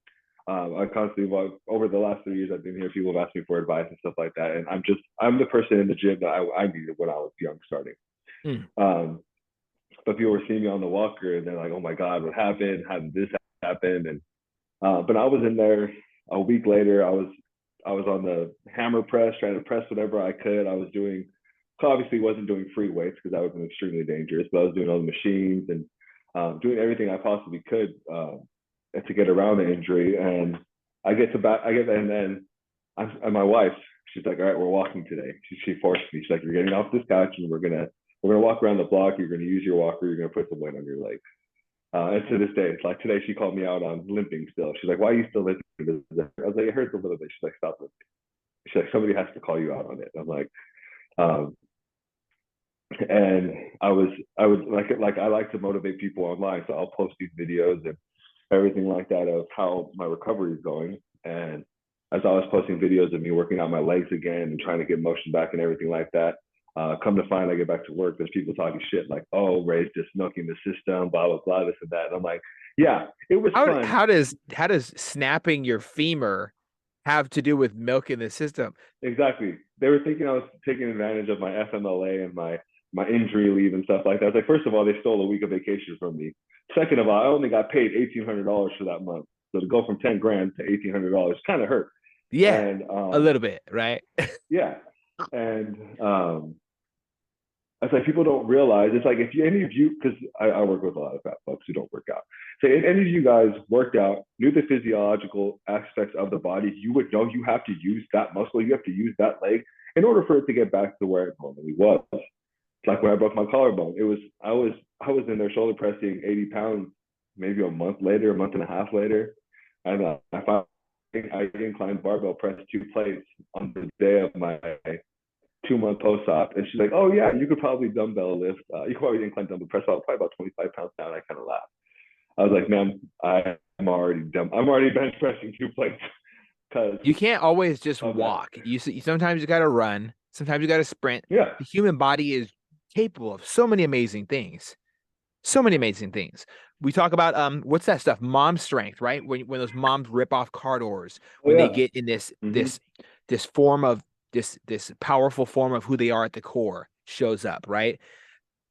I constantly walk. Over the last 3 years I've been here, people have asked me for advice and stuff like that. And I'm the person in the gym that I needed when I was young starting. But people were seeing me on the walker and they're like, oh my God, what happened? How did this happen? And but I was in there a week later. I was on the hammer press, trying to press whatever I could. I was doing, obviously wasn't doing free weights because that would have been extremely dangerous, but I was doing all the machines and doing everything I possibly could to get around the injury. And and then and my wife, she's like, all right, we're walking today. She forced me. She's like, you're getting off this couch and we're gonna walk around the block. You're gonna use your walker. You're gonna put some weight on your leg. And to this day, it's like today she called me out on limping still. She's like, why are you still limping? I was like, it hurts a little bit. She's like, stop limping. She's like, somebody has to call you out on it. I'm like, and I was like I like to motivate people online, so I'll post these videos and everything like that of how my recovery is going. And as I was posting videos of me working out my legs again and trying to get motion back and everything like that, come to find I get back to work, there's people talking shit like, oh, Ray's just milking the system, blah, blah, blah, this and that. And I'm like, yeah, it was fun. How does snapping your femur have to do with milking the system? Exactly. They were thinking I was taking advantage of my FMLA and my injury leave and stuff like that. I was like, first of all, they stole a week of vacation from me. Second of all, I only got paid $1,800 for that month. So to go from 10 grand to $1,800 kind of hurt. Yeah, and, a little bit, right? Yeah. And it's like people don't realize, it's like if any of you, because I work with a lot of fat folks who don't work out. So if any of you guys worked out, knew the physiological aspects of the body, you would know you have to use that muscle, you have to use that leg in order for it to get back to where it normally was. It's like when I broke my collarbone, I was in there shoulder pressing 80 pounds, maybe a month and a half later. And I inclined barbell press 2 plates on the day of my 2-month post-op. And she's like, oh yeah, you could probably dumbbell lift. You could probably incline dumbbell press probably about 25 pounds now. And I kind of laughed. I was like, man, I'm already bench pressing 2 plates. Cause you can't always just walk. You sometimes you got to run. Sometimes you got to sprint. Yeah. The human body is capable of so many amazing things. So many amazing things. We talk about what's that stuff? Mom strength, right? When those moms rip off car doors, when they get in this form of this powerful form of who they are at the core shows up, right?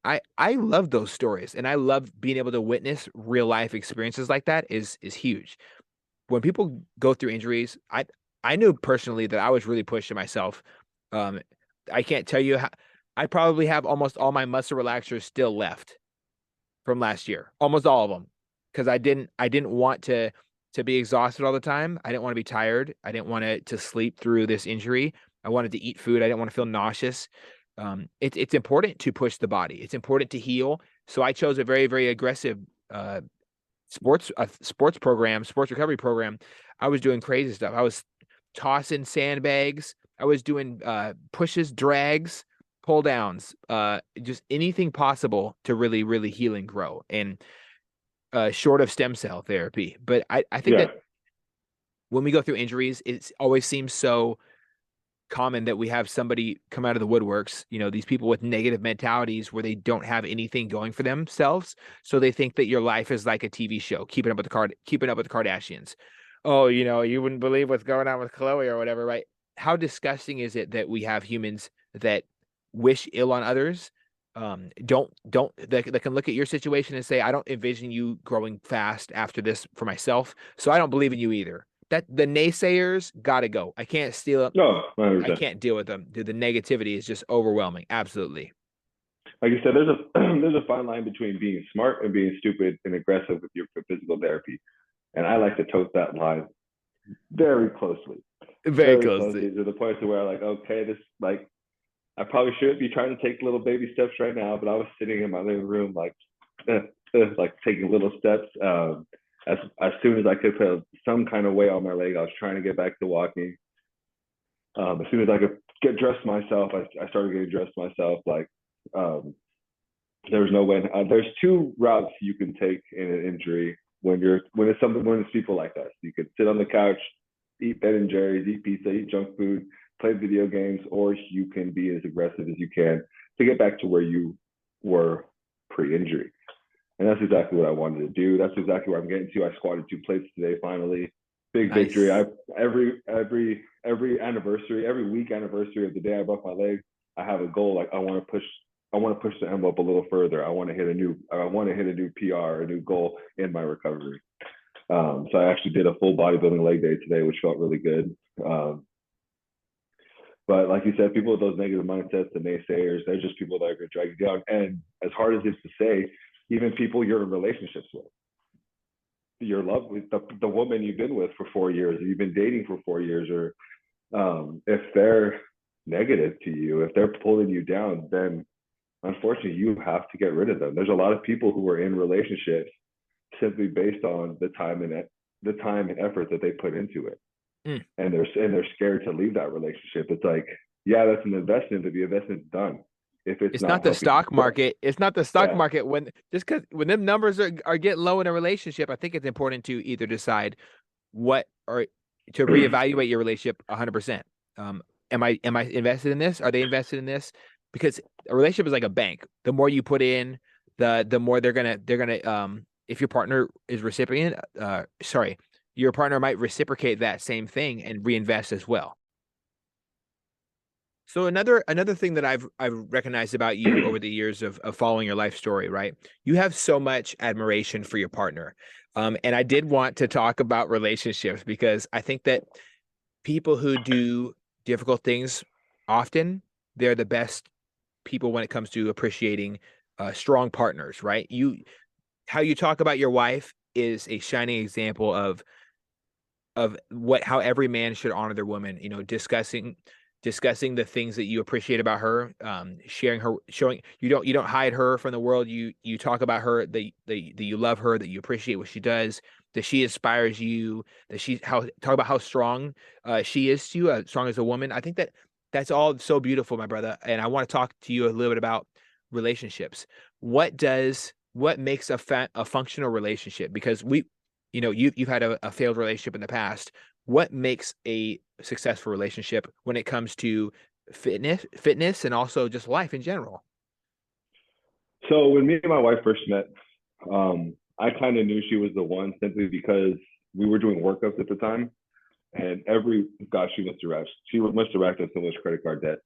I love those stories, and I love being able to witness real life experiences like that is huge. When people go through injuries, I knew personally that I was really pushing myself. I can't tell you how I probably have almost all my muscle relaxers still left from last year, almost all of them, because I didn't want to be exhausted all the time. I didn't want to be tired. I didn't want to sleep through this injury. I wanted to eat food. I didn't want to feel nauseous. It's important to push the body. It's important to heal. So I chose a very, very aggressive sports program, sports recovery program. I was doing crazy stuff. I was tossing sandbags. I was doing pushes, drags, pull downs, just anything possible to really, really heal and grow. And short of stem cell therapy. But I think that when we go through injuries, it always seems so common that we have somebody come out of the woodworks, these people with negative mentalities where they don't have anything going for themselves. So they think that your life is like a TV show, keeping up with the Kardashians. Oh, you wouldn't believe what's going on with Chloe or whatever, right? How disgusting is it that we have humans that wish ill on others? Don't that can look at your situation and say, I don't envision you growing fast after this for myself, so I don't believe in you either. That the naysayers gotta go. I can't steal it. No, I 100%. can't deal with them. Dude, the negativity is just overwhelming. Absolutely. Like you said, there's a there's a fine line between being smart and being stupid and aggressive with your physical therapy, and I like to tote that line very closely, Very very closely. closely to the point to where like, okay, this like I probably shouldn't be trying to take little baby steps right now, but I was sitting in my living room like taking little steps. As soon as I could put some kind of weight on my leg, I was trying to get back to walking. As soon as I could get dressed myself, I started getting dressed myself. Like um, there was no way. There's two routes you can take in an injury when it's people like us. You could sit on the couch, eat Ben and Jerry's, eat pizza, eat junk food, play video games, or you can be as aggressive as you can to get back to where you were pre-injury. And that's exactly what I wanted to do. That's exactly where I'm getting to. I squatted 2 plates today, finally. Big Nice. victory. Every anniversary, every week anniversary of the day I broke my leg, I have a goal. Like I want to push the envelope a little further. I want to hit a new PR, a new goal in my recovery. So I actually did a full bodybuilding leg day today, which felt really good. But like you said, people with those negative mindsets, the naysayers, they're just people that are going to drag you down. And as hard as it's to say, even people you're in relationships with, your love with the woman you've been with for 4 years, or you've been dating for 4 years, or if they're negative to you, if they're pulling you down, then unfortunately you have to get rid of them. There's a lot of people who are in relationships simply based on the time and effort that they put into it. And they're scared to leave that relationship. It's like, yeah, that's an investment, but the investment's done. If it's not the stock market. It's not the stock market when them numbers are getting low in a relationship. I think it's important to either decide what or to reevaluate your relationship 100%. Am I invested in this? Are they invested in this? Because a relationship is like a bank. The more you put in, the more they're gonna if your partner is your partner might reciprocate that same thing and reinvest as well. So another thing that I've recognized about you over the years of following your life story, right? You have so much admiration for your partner. And I did want to talk about relationships because I think that people who do difficult things often, they're the best people when it comes to appreciating strong partners, right? How you talk about your wife is a shining example of how every man should honor their woman, discussing the things that you appreciate about her, showing you don't hide her from the world. You talk about her, that you love her, that you appreciate what she does, that she inspires you, talk about how strong she is to you, strong as a woman. I think that's all so beautiful, my brother. And I want to talk to you a little bit about relationships. What makes a functional relationship? Because you've had a failed relationship in the past. What makes a successful relationship when it comes to fitness and also just life in general? So when me and my wife first met, I kind of knew she was the one simply because we were doing workouts at the time, and she must have racked up so much credit card debt.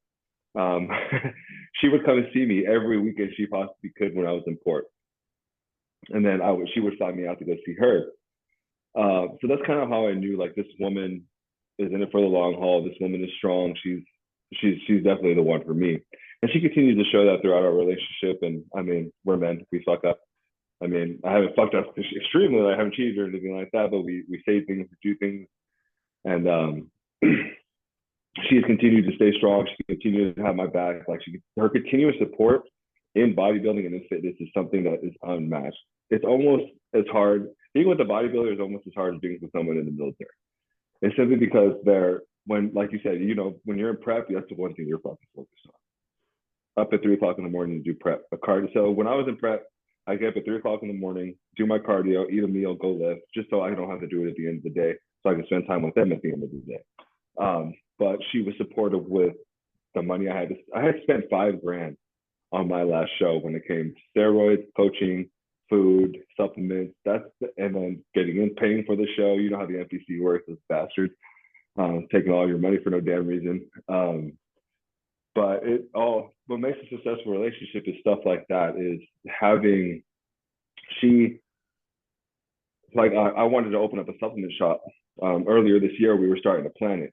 She would come and see me every weekend she possibly could when I was in port, and then she would fly me out to go see her. So that's kind of how I knew, like, this woman is in it for the long haul. This woman is strong. She's definitely the one for me. And she continues to show that throughout our relationship. And I mean, we're men, we fuck up. I mean, I haven't fucked up extremely. I haven't cheated or anything like that, but we say things, we do things. And she has continued to stay strong. She continues to have my back. Like, her continuous support in bodybuilding and in fitness is something that is unmatched. It's almost as hard, being with a bodybuilder is almost as hard as being with someone in the military. It's simply because like you said, when you're in prep, that's the one thing you're focused on. Up at 3 o'clock in the morning to do prep. So when I was in prep, I get up at 3 o'clock in the morning, do my cardio, eat a meal, go lift, just so I don't have to do it at the end of the day, so I can spend time with them at the end of the day. but she was supportive with the money I had. I had spent $5,000 on my last show when it came to steroids, coaching, food, supplements. And then getting in, paying for the show. You know how the NPC works, those bastards, taking all your money for no damn reason. But what makes a successful relationship is stuff like that. Is having she like I wanted to open up a supplement shop. Earlier this year, we were starting to plan it.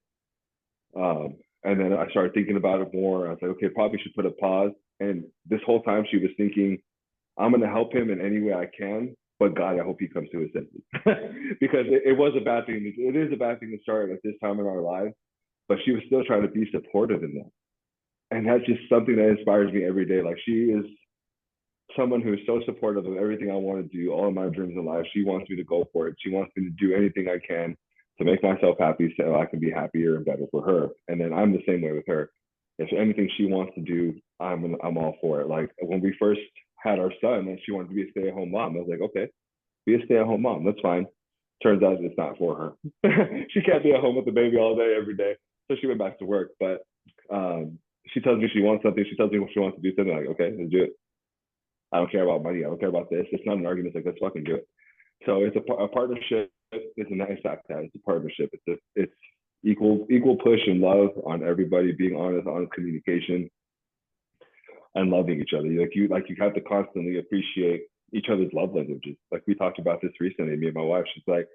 And then I started thinking about it more. I was like, okay, probably should put a pause. And this whole time she was thinking, I'm going to help him in any way I can, but God, I hope he comes to his senses. Because it was a bad thing. It is a bad thing to start at this time in our lives, but she was still trying to be supportive in that. And that's just something that inspires me every day. Like, she is someone who is so supportive of everything I want to do, all of my dreams in life. She wants me to go for it. She wants me to do anything I can to make myself happy so I can be happier and better for her. And then I'm the same way with her. If anything she wants to do, I'm all for it. Like, when we first had our son and she wanted to be a stay-at-home mom, I was like, okay, be a stay-at-home mom. That's fine. Turns out it's not for her. She can't be at home with the baby all day, every day. So she went back to work. But she tells me she wants something. She tells me what she wants to do something. Like, okay, let's do it. I don't care about money. I don't care about this. It's not an argument. It's like, let's fucking do it. So it's a partnership. It's a nice act. It's a partnership. It's equal push and love on everybody, being honest communication, and loving each other. You have to constantly appreciate each other's love languages. Like, we talked about this recently, me and my wife. She's like,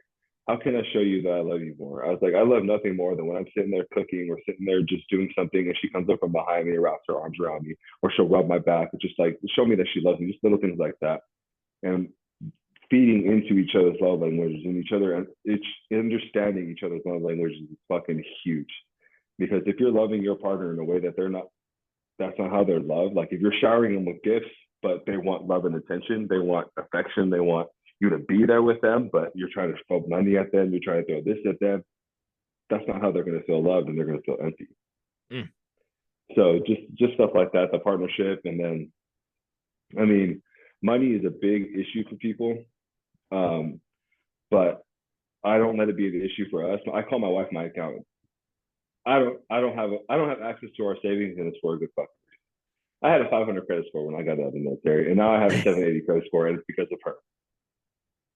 how can I show you that I love you more? I was like, I love nothing more than when I'm sitting there cooking or sitting there just doing something and she comes up from behind me and wraps her arms around me, or she'll rub my back and just like show me that she loves me, just little things like that. And feeding into each other's love languages and understanding each other's love languages is fucking huge. Because if you're loving your partner in a way that that's not how they're loved. Like, if you're showering them with gifts, but they want love and attention, they want affection, they want you to be there with them, but you're trying to throw money at them, you're trying to throw this at them, that's not how they're going to feel loved, and they're going to feel empty. So just stuff like that, the partnership. And then, I mean, money is a big issue for people, but I don't let it be the issue for us. I call my wife my accountant. I don't have access to our savings, and it's for a good fucking reason. I had a 500 credit score when I got out of the military, and now I have a 780 credit score, and it's because of her.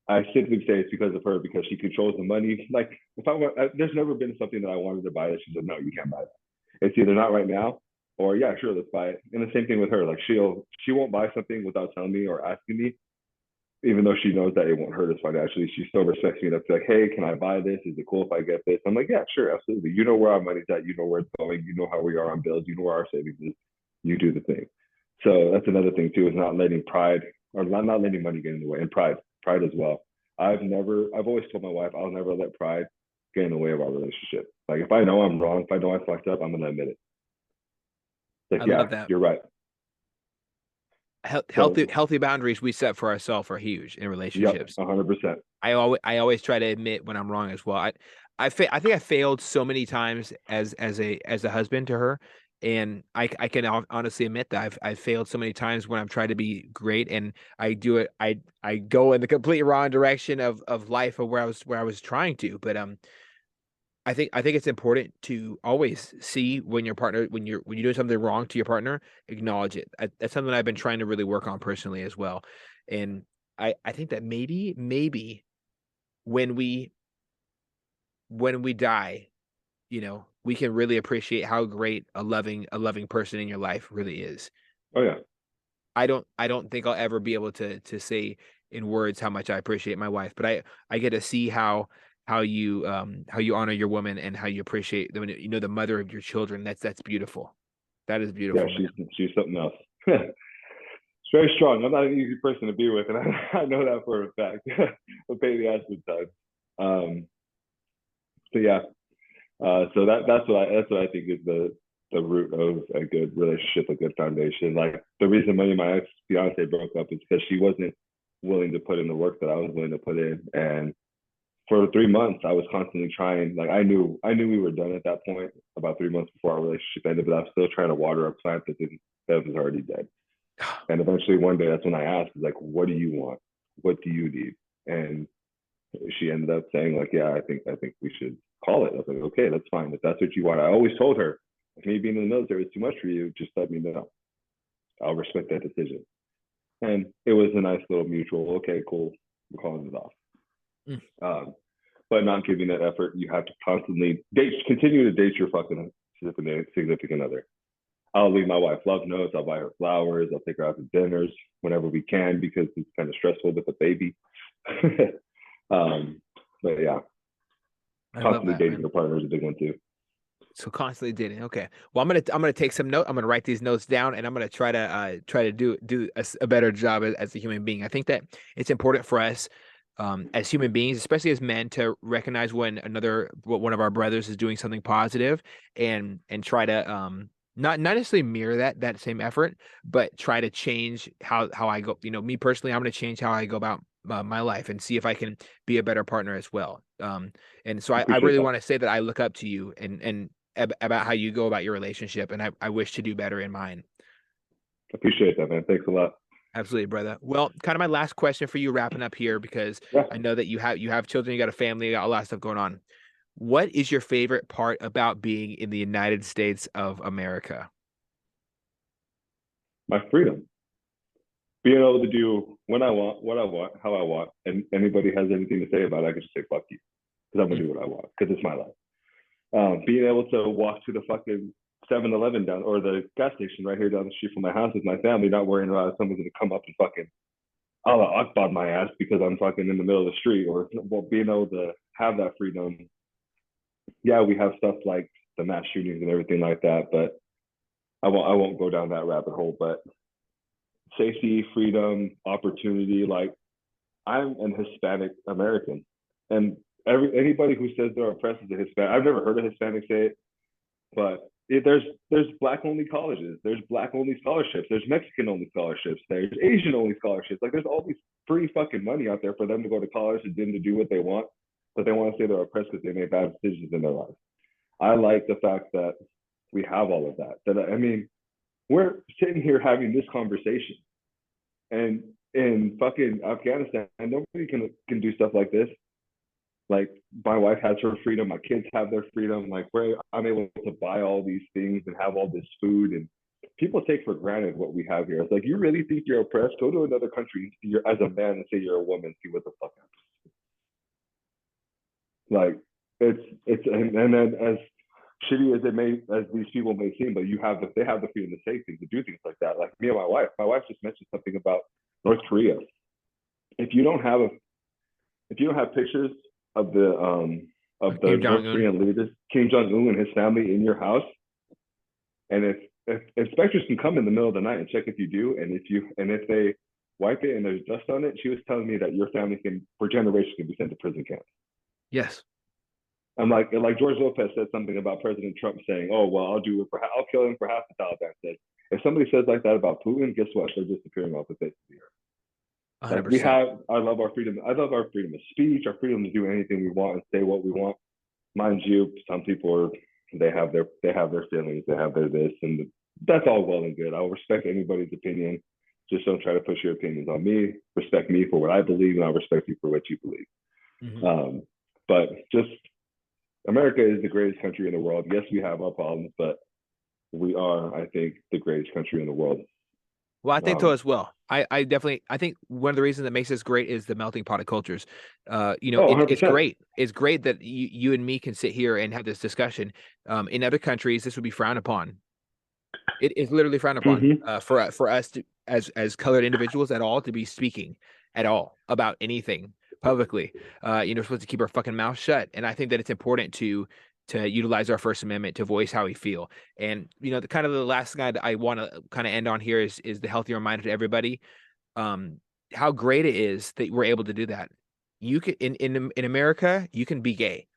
I simply say it's because of her, because she controls the money. Like, there's never been something that I wanted to buy that she said, no, you can't buy that. It's either not right now, or yeah, sure, let's buy it. And the same thing with her. Like, she won't buy something without telling me or asking me, even though she knows that it won't hurt us financially. She still respects me enough to be like, hey, can I buy this? Is it cool if I get this? I'm like, yeah, sure, absolutely. You know where our money's at. You know where it's going. You know how we are on bills. You know where our savings is. You do the thing. So that's another thing too, is not letting pride, or not letting money get in the way, and pride as well. I've always told my wife, I'll never let pride get in the way of our relationship. Like, if I know I'm wrong, if I know I fucked up, I'm going to admit it. Like, I love that. You're right. Healthy boundaries we set for ourselves are huge in relationships. Yep, 100%. I always try to admit when I'm wrong as well. I think I failed so many times as a husband to her, and I can honestly admit that I've failed so many times when I'm trying to be great, and I do it. I go in the complete wrong direction of life, of where I was trying to. But I think it's important to always see when your partner, when you're doing something wrong to your partner, acknowledge it. That's something I've been trying to really work on personally as well. And I think that maybe when we die, we can really appreciate how great a loving person in your life really is. Oh yeah. I don't think I'll ever be able to say in words how much I appreciate my wife, but I get to see how you honor your woman, and how you appreciate the mother of your children. That's beautiful. That is beautiful. Yeah, she's something else. It's very strong. I'm not an easy person to be with, and I know that for a fact. I'll pay the ass sometimes. So yeah. So that's what I think is the root of a good relationship, a good foundation. Like, the reason me and my ex fiance broke up is because she wasn't willing to put in the work that I was willing to put in. And for 3 months, I was constantly trying. Like, I knew we were done at that point, about 3 months before our relationship ended, but I was still trying to water a plant that was already dead. And eventually one day, that's when I asked, like, what do you want? What do you need? And she ended up saying, like, yeah, I think we should call it. I was like, okay, that's fine. If that's what you want. I always told her, if me being in the military is too much for you, just let me know. I'll respect that decision. And it was a nice little mutual, okay, cool, we're calling it off. But not giving that effort, you have to constantly continue to date your fucking significant other. I'll leave my wife love notes. I'll buy her flowers. I'll take her out to dinners whenever we can because it's kind of stressful with a baby. But yeah, constantly dating your partner is a big one too. So constantly dating. Okay. Well, I'm gonna take some note. I'm gonna write these notes down, and I'm gonna try to do a better job as a human being. I think that it's important for us, as human beings, especially as men, to recognize when one of our brothers is doing something positive, and try to not necessarily mirror that same effort, but try to change how I go. You know, me personally, I'm gonna change how I go about my life and see if I can be a better partner as well. And so I really want to say that I look up to you and about how you go about your relationship, and I wish to do better in mine. Appreciate that, man. Thanks a lot. Absolutely, brother. Well, kind of my last question for you, wrapping up here, because I know that you have children, you got a family, you got a lot of stuff going on. What is your favorite part about being in the United States of America? My freedom. Being able to do when I want, what I want, how I want, and anybody has anything to say about it, I can just say fuck you, because I'm gonna do what I want, because it's my life. Being able to walk to the fucking 7-Eleven down or the gas station right here down the street from my house with my family, not worrying about someone's gonna come up and fucking Allah Akbar my ass because I'm fucking in the middle of the street, or being able to have that freedom. Yeah, we have stuff like the mass shootings and everything like that, but I won't go down that rabbit hole. But safety, freedom, opportunity. Like, I'm an Hispanic American, and anybody who says they're oppressed is a Hispanic. I've never heard a Hispanic say it, but there's black only colleges, there's black only scholarships, there's Mexican only scholarships, there's Asian only scholarships. Like, there's all these free fucking money out there for them to go to college and then to do what they want, but they want to say they're oppressed because they made bad decisions in their life. I like the fact that we have all of that. That, I mean, we're sitting here having this conversation, and in fucking Afghanistan, nobody can do stuff like this. Like, my wife has her freedom, my kids have their freedom. Like, where I'm able to buy all these things and have all this food, and people take for granted what we have here. It's like, you really think you're oppressed? Go to another country as a man and say you're a woman, see what the fuck happens. Like, and then as shitty as these people may seem, but they have the freedom to say things, to do things like that. Like me and my wife just mentioned something about North Korea. If you don't have pictures of the North Korean leaders, Kim Jong-un and his family in your house, and if inspectors can come in the middle of the night and check if you do, and if they wipe it and there's dust on it, she was telling me that your family for generations can be sent to prison camps. Yes. I'm like George Lopez said something about President Trump saying, "Oh well, I'll kill him for half the Taliban." Said, if somebody says like that about Putin, guess what? They're disappearing off the face of the earth. Like, I love our freedom. I love our freedom of speech, our freedom to do anything we want and say what we want. Mind you, some people they have their feelings, they have their this, and that's all well and good. I'll respect anybody's opinion. Just don't try to push your opinions on me. Respect me for what I believe, and I'll respect you for what you believe. Mm-hmm. But just, America is the greatest country in the world. Yes, we have our problems, but we are, I think, the greatest country in the world. Well, I think so as well. I think one of the reasons that makes us great is the melting pot of cultures. It's great. It's great that you and me can sit here and have this discussion. In other countries, this would be frowned upon. It is literally frowned upon for us to, as colored individuals at all, to be speaking at all about anything publicly. We're supposed to keep our fucking mouth shut. And I think that it's important to utilize our First Amendment to voice how we feel. And the last guy that I want to kind of end on here is the healthy reminder to everybody how great it is that we're able to do that. You can in America, you can be gay.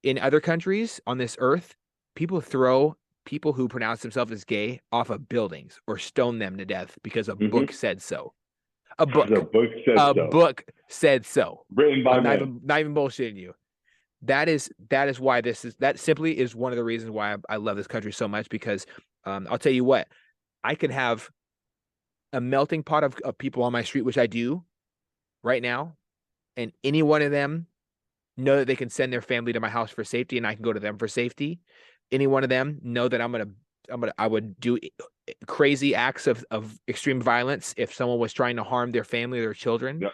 In other countries on this earth, people throw people who pronounce themselves as gay off of buildings or stone them to death because a book said so. A book said so. Written by men. Not even bullshitting you. That is why that simply is one of the reasons why I love this country so much, because I'll tell you what, I could have a melting pot of people on my street, which I do right now, and any one of them know that they can send their family to my house for safety, and I can go to them for safety. Any one of them know that I would do crazy acts of extreme violence if someone was trying to harm their family or their children. Yeah.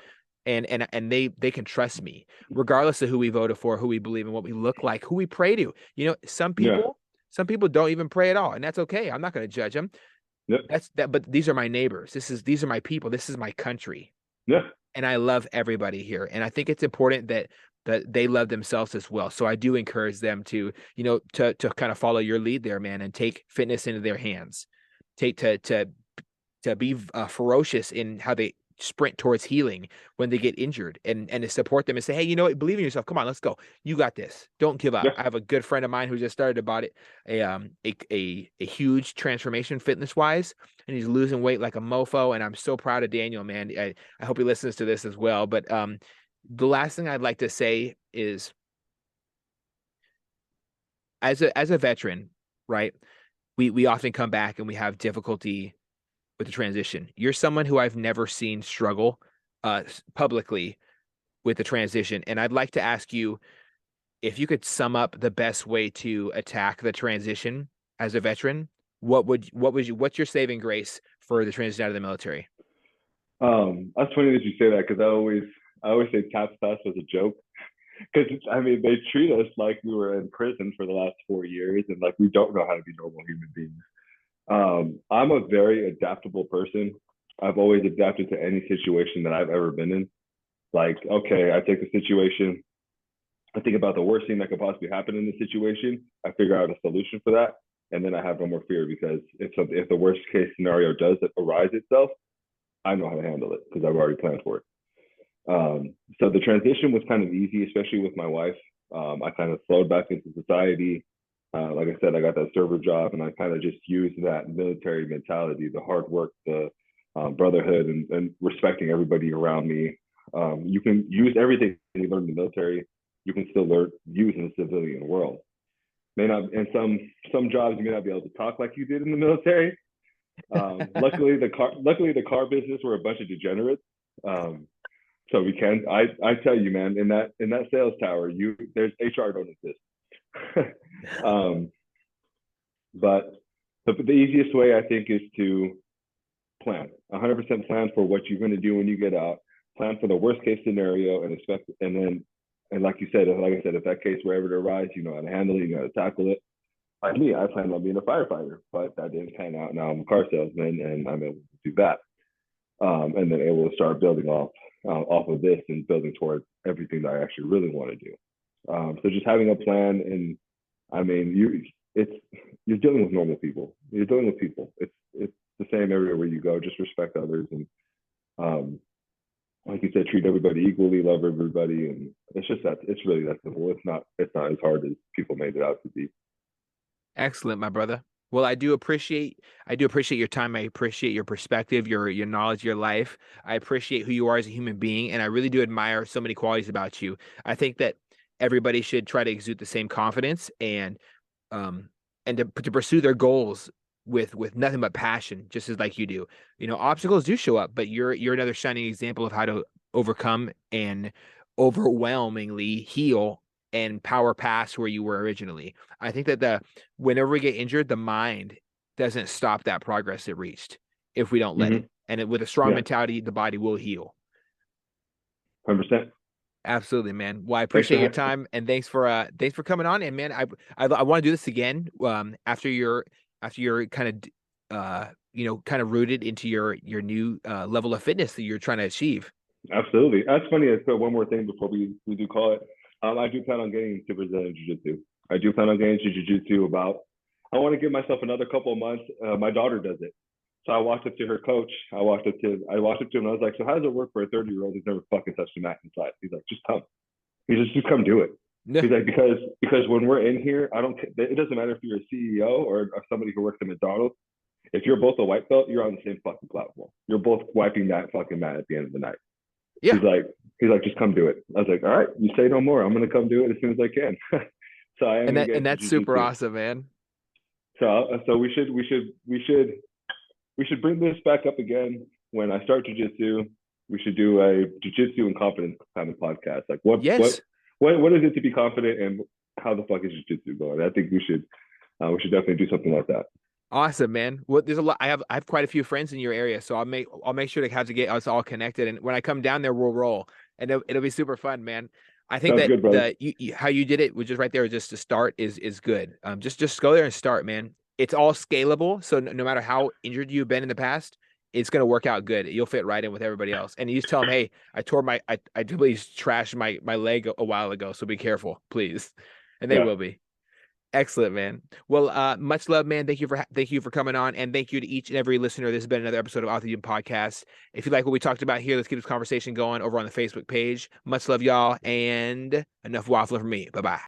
And they can trust me, regardless of who we voted for, who we believe in, what we look like, who we pray to. Some Yeah. people don't even pray at all, and that's okay. I'm not going to judge them. Yep. But these are my neighbors. These are my people. This is my country. Yeah. And I love everybody here. And I think it's important that they love themselves as well. So I do encourage them to, to kind of follow your lead there, man, and take fitness into their hands. Take to be ferocious in how they sprint towards healing when they get injured, and to support them and say, hey, you know what, believe in yourself. Come on, let's go. You got this. Don't give up. Yeah. I have a good friend of mine who just started about it, a huge transformation fitness wise, and he's losing weight like a mofo. And I'm so proud of Daniel, man. I hope he listens to this as well. But the last thing I'd like to say is, as a veteran, right? We often come back and we have difficulty with the transition. You're someone who I've never seen struggle publicly with the transition. And I'd like to ask you if you could sum up the best way to attack the transition as a veteran. What's your saving grace for the transition out of the military? That's funny that you say that, because I always say TAPS pass was a joke. Because I mean, they treat us like we were in prison for the last 4 years, and like we don't know how to be normal human beings. I'm a very adaptable person. I've always adapted to any situation that I've ever been in. Like, okay, I take the situation, I think about the worst thing that could possibly happen in the situation, I figure out a solution for that, and then I have no more fear, because if the worst case scenario does arise itself, I know how to handle it because I've already planned for it. So the transition was kind of easy, especially with my wife. I kind of flowed back into society. Like I said, I got that server job, and I kind of just used that military mentality, the hard work, the brotherhood, and respecting everybody around me. You can use everything you learn in the military. You can still use in the civilian world. May not, in some jobs, you may not be able to talk like you did in the military. Luckily, the car business were a bunch of degenerates. So we can. I tell you, man, in that sales tower, there's HR don't exist. But the easiest way, I think, is to plan. 100% plan for what you're going to do when you get out. Plan for the worst case scenario, and expect. And like I said, if that case were ever to arise, you know how to handle it, you know how to tackle it. Like me, I planned on being a firefighter, but that didn't pan out. Now I'm a car salesman, and I'm able to do that, and then able to start building off of this and building towards everything that I actually really want to do. So just having a plan, and I mean, you're dealing with normal people. You're dealing with people. It's the same everywhere where you go. Just respect others, and like you said, treat everybody equally, love everybody, and it's just that it's really that simple. It's not as hard as people made it out to be. Excellent, my brother. Well, I do appreciate your time. I appreciate your perspective, your knowledge, your life. I appreciate who you are as a human being, and I really do admire so many qualities about you. I think that everybody should try to exude the same confidence, um to pursue their goals with nothing but passion, just as like you do. Obstacles do show up, but you're another shining example of how to overcome and overwhelmingly heal and power past where you were originally. I think that whenever we get injured, the mind doesn't stop that progress it reached if we don't let Mm-hmm. it. And with a strong Yeah, mentality, the body will heal. 100%. Absolutely, man. Well, I Thanks for appreciate your time, and thanks for coming on. And man, I want to do this again. After you're kind of kind of rooted into your new level of fitness that you're trying to achieve. Absolutely. That's funny. I put one more thing before we do call it. I do plan on getting into Brazilian Jiu-Jitsu. I do plan on getting into Jiu-Jitsu I want to give myself another couple of months. My daughter does it. So I walked up to her coach. I walked up to him and I was like, so how does it work for a 30-year-old who's never fucking touched a mat inside? He's like, just come. Just come do it. He's like, because when we're in here, it doesn't matter if you're a CEO or somebody who works at McDonald's. If you're both a white belt, you're on the same fucking platform. You're both wiping that fucking mat at the end of the night. Yeah. He's like, just come do it. I was like, all right, you say no more. I'm gonna come do it as soon as I can. So I am. And that's super awesome, man. So we should bring this back up again when I start jiu-jitsu. We should do a jiu-jitsu and confidence kind of podcast. Like Yes. what is it to be confident, and how the fuck is jiu-jitsu going? I think we should definitely do something like that. Awesome, man. Well, there's a lot. I have quite a few friends in your area, so I'll make sure to have to get us all connected. And when I come down there, we'll roll, and it'll be super fun, man. I think Sounds that good, brother. how you did it was just right there, just to start is good. Just go there and start, man. It's all scalable, so no matter how injured you've been in the past, it's gonna work out good. You'll fit right in with everybody else. And you just tell them, hey, I totally trashed my leg a while ago, so be careful, please. And they Yeah. will be. Excellent, man. Well, much love, man. Thank you for coming on, and thank you to each and every listener. This has been another episode of Autism Podcast. If you like what we talked about here, let's keep this conversation going over on the Facebook page. Much love, y'all, and enough waffling from me. Bye bye.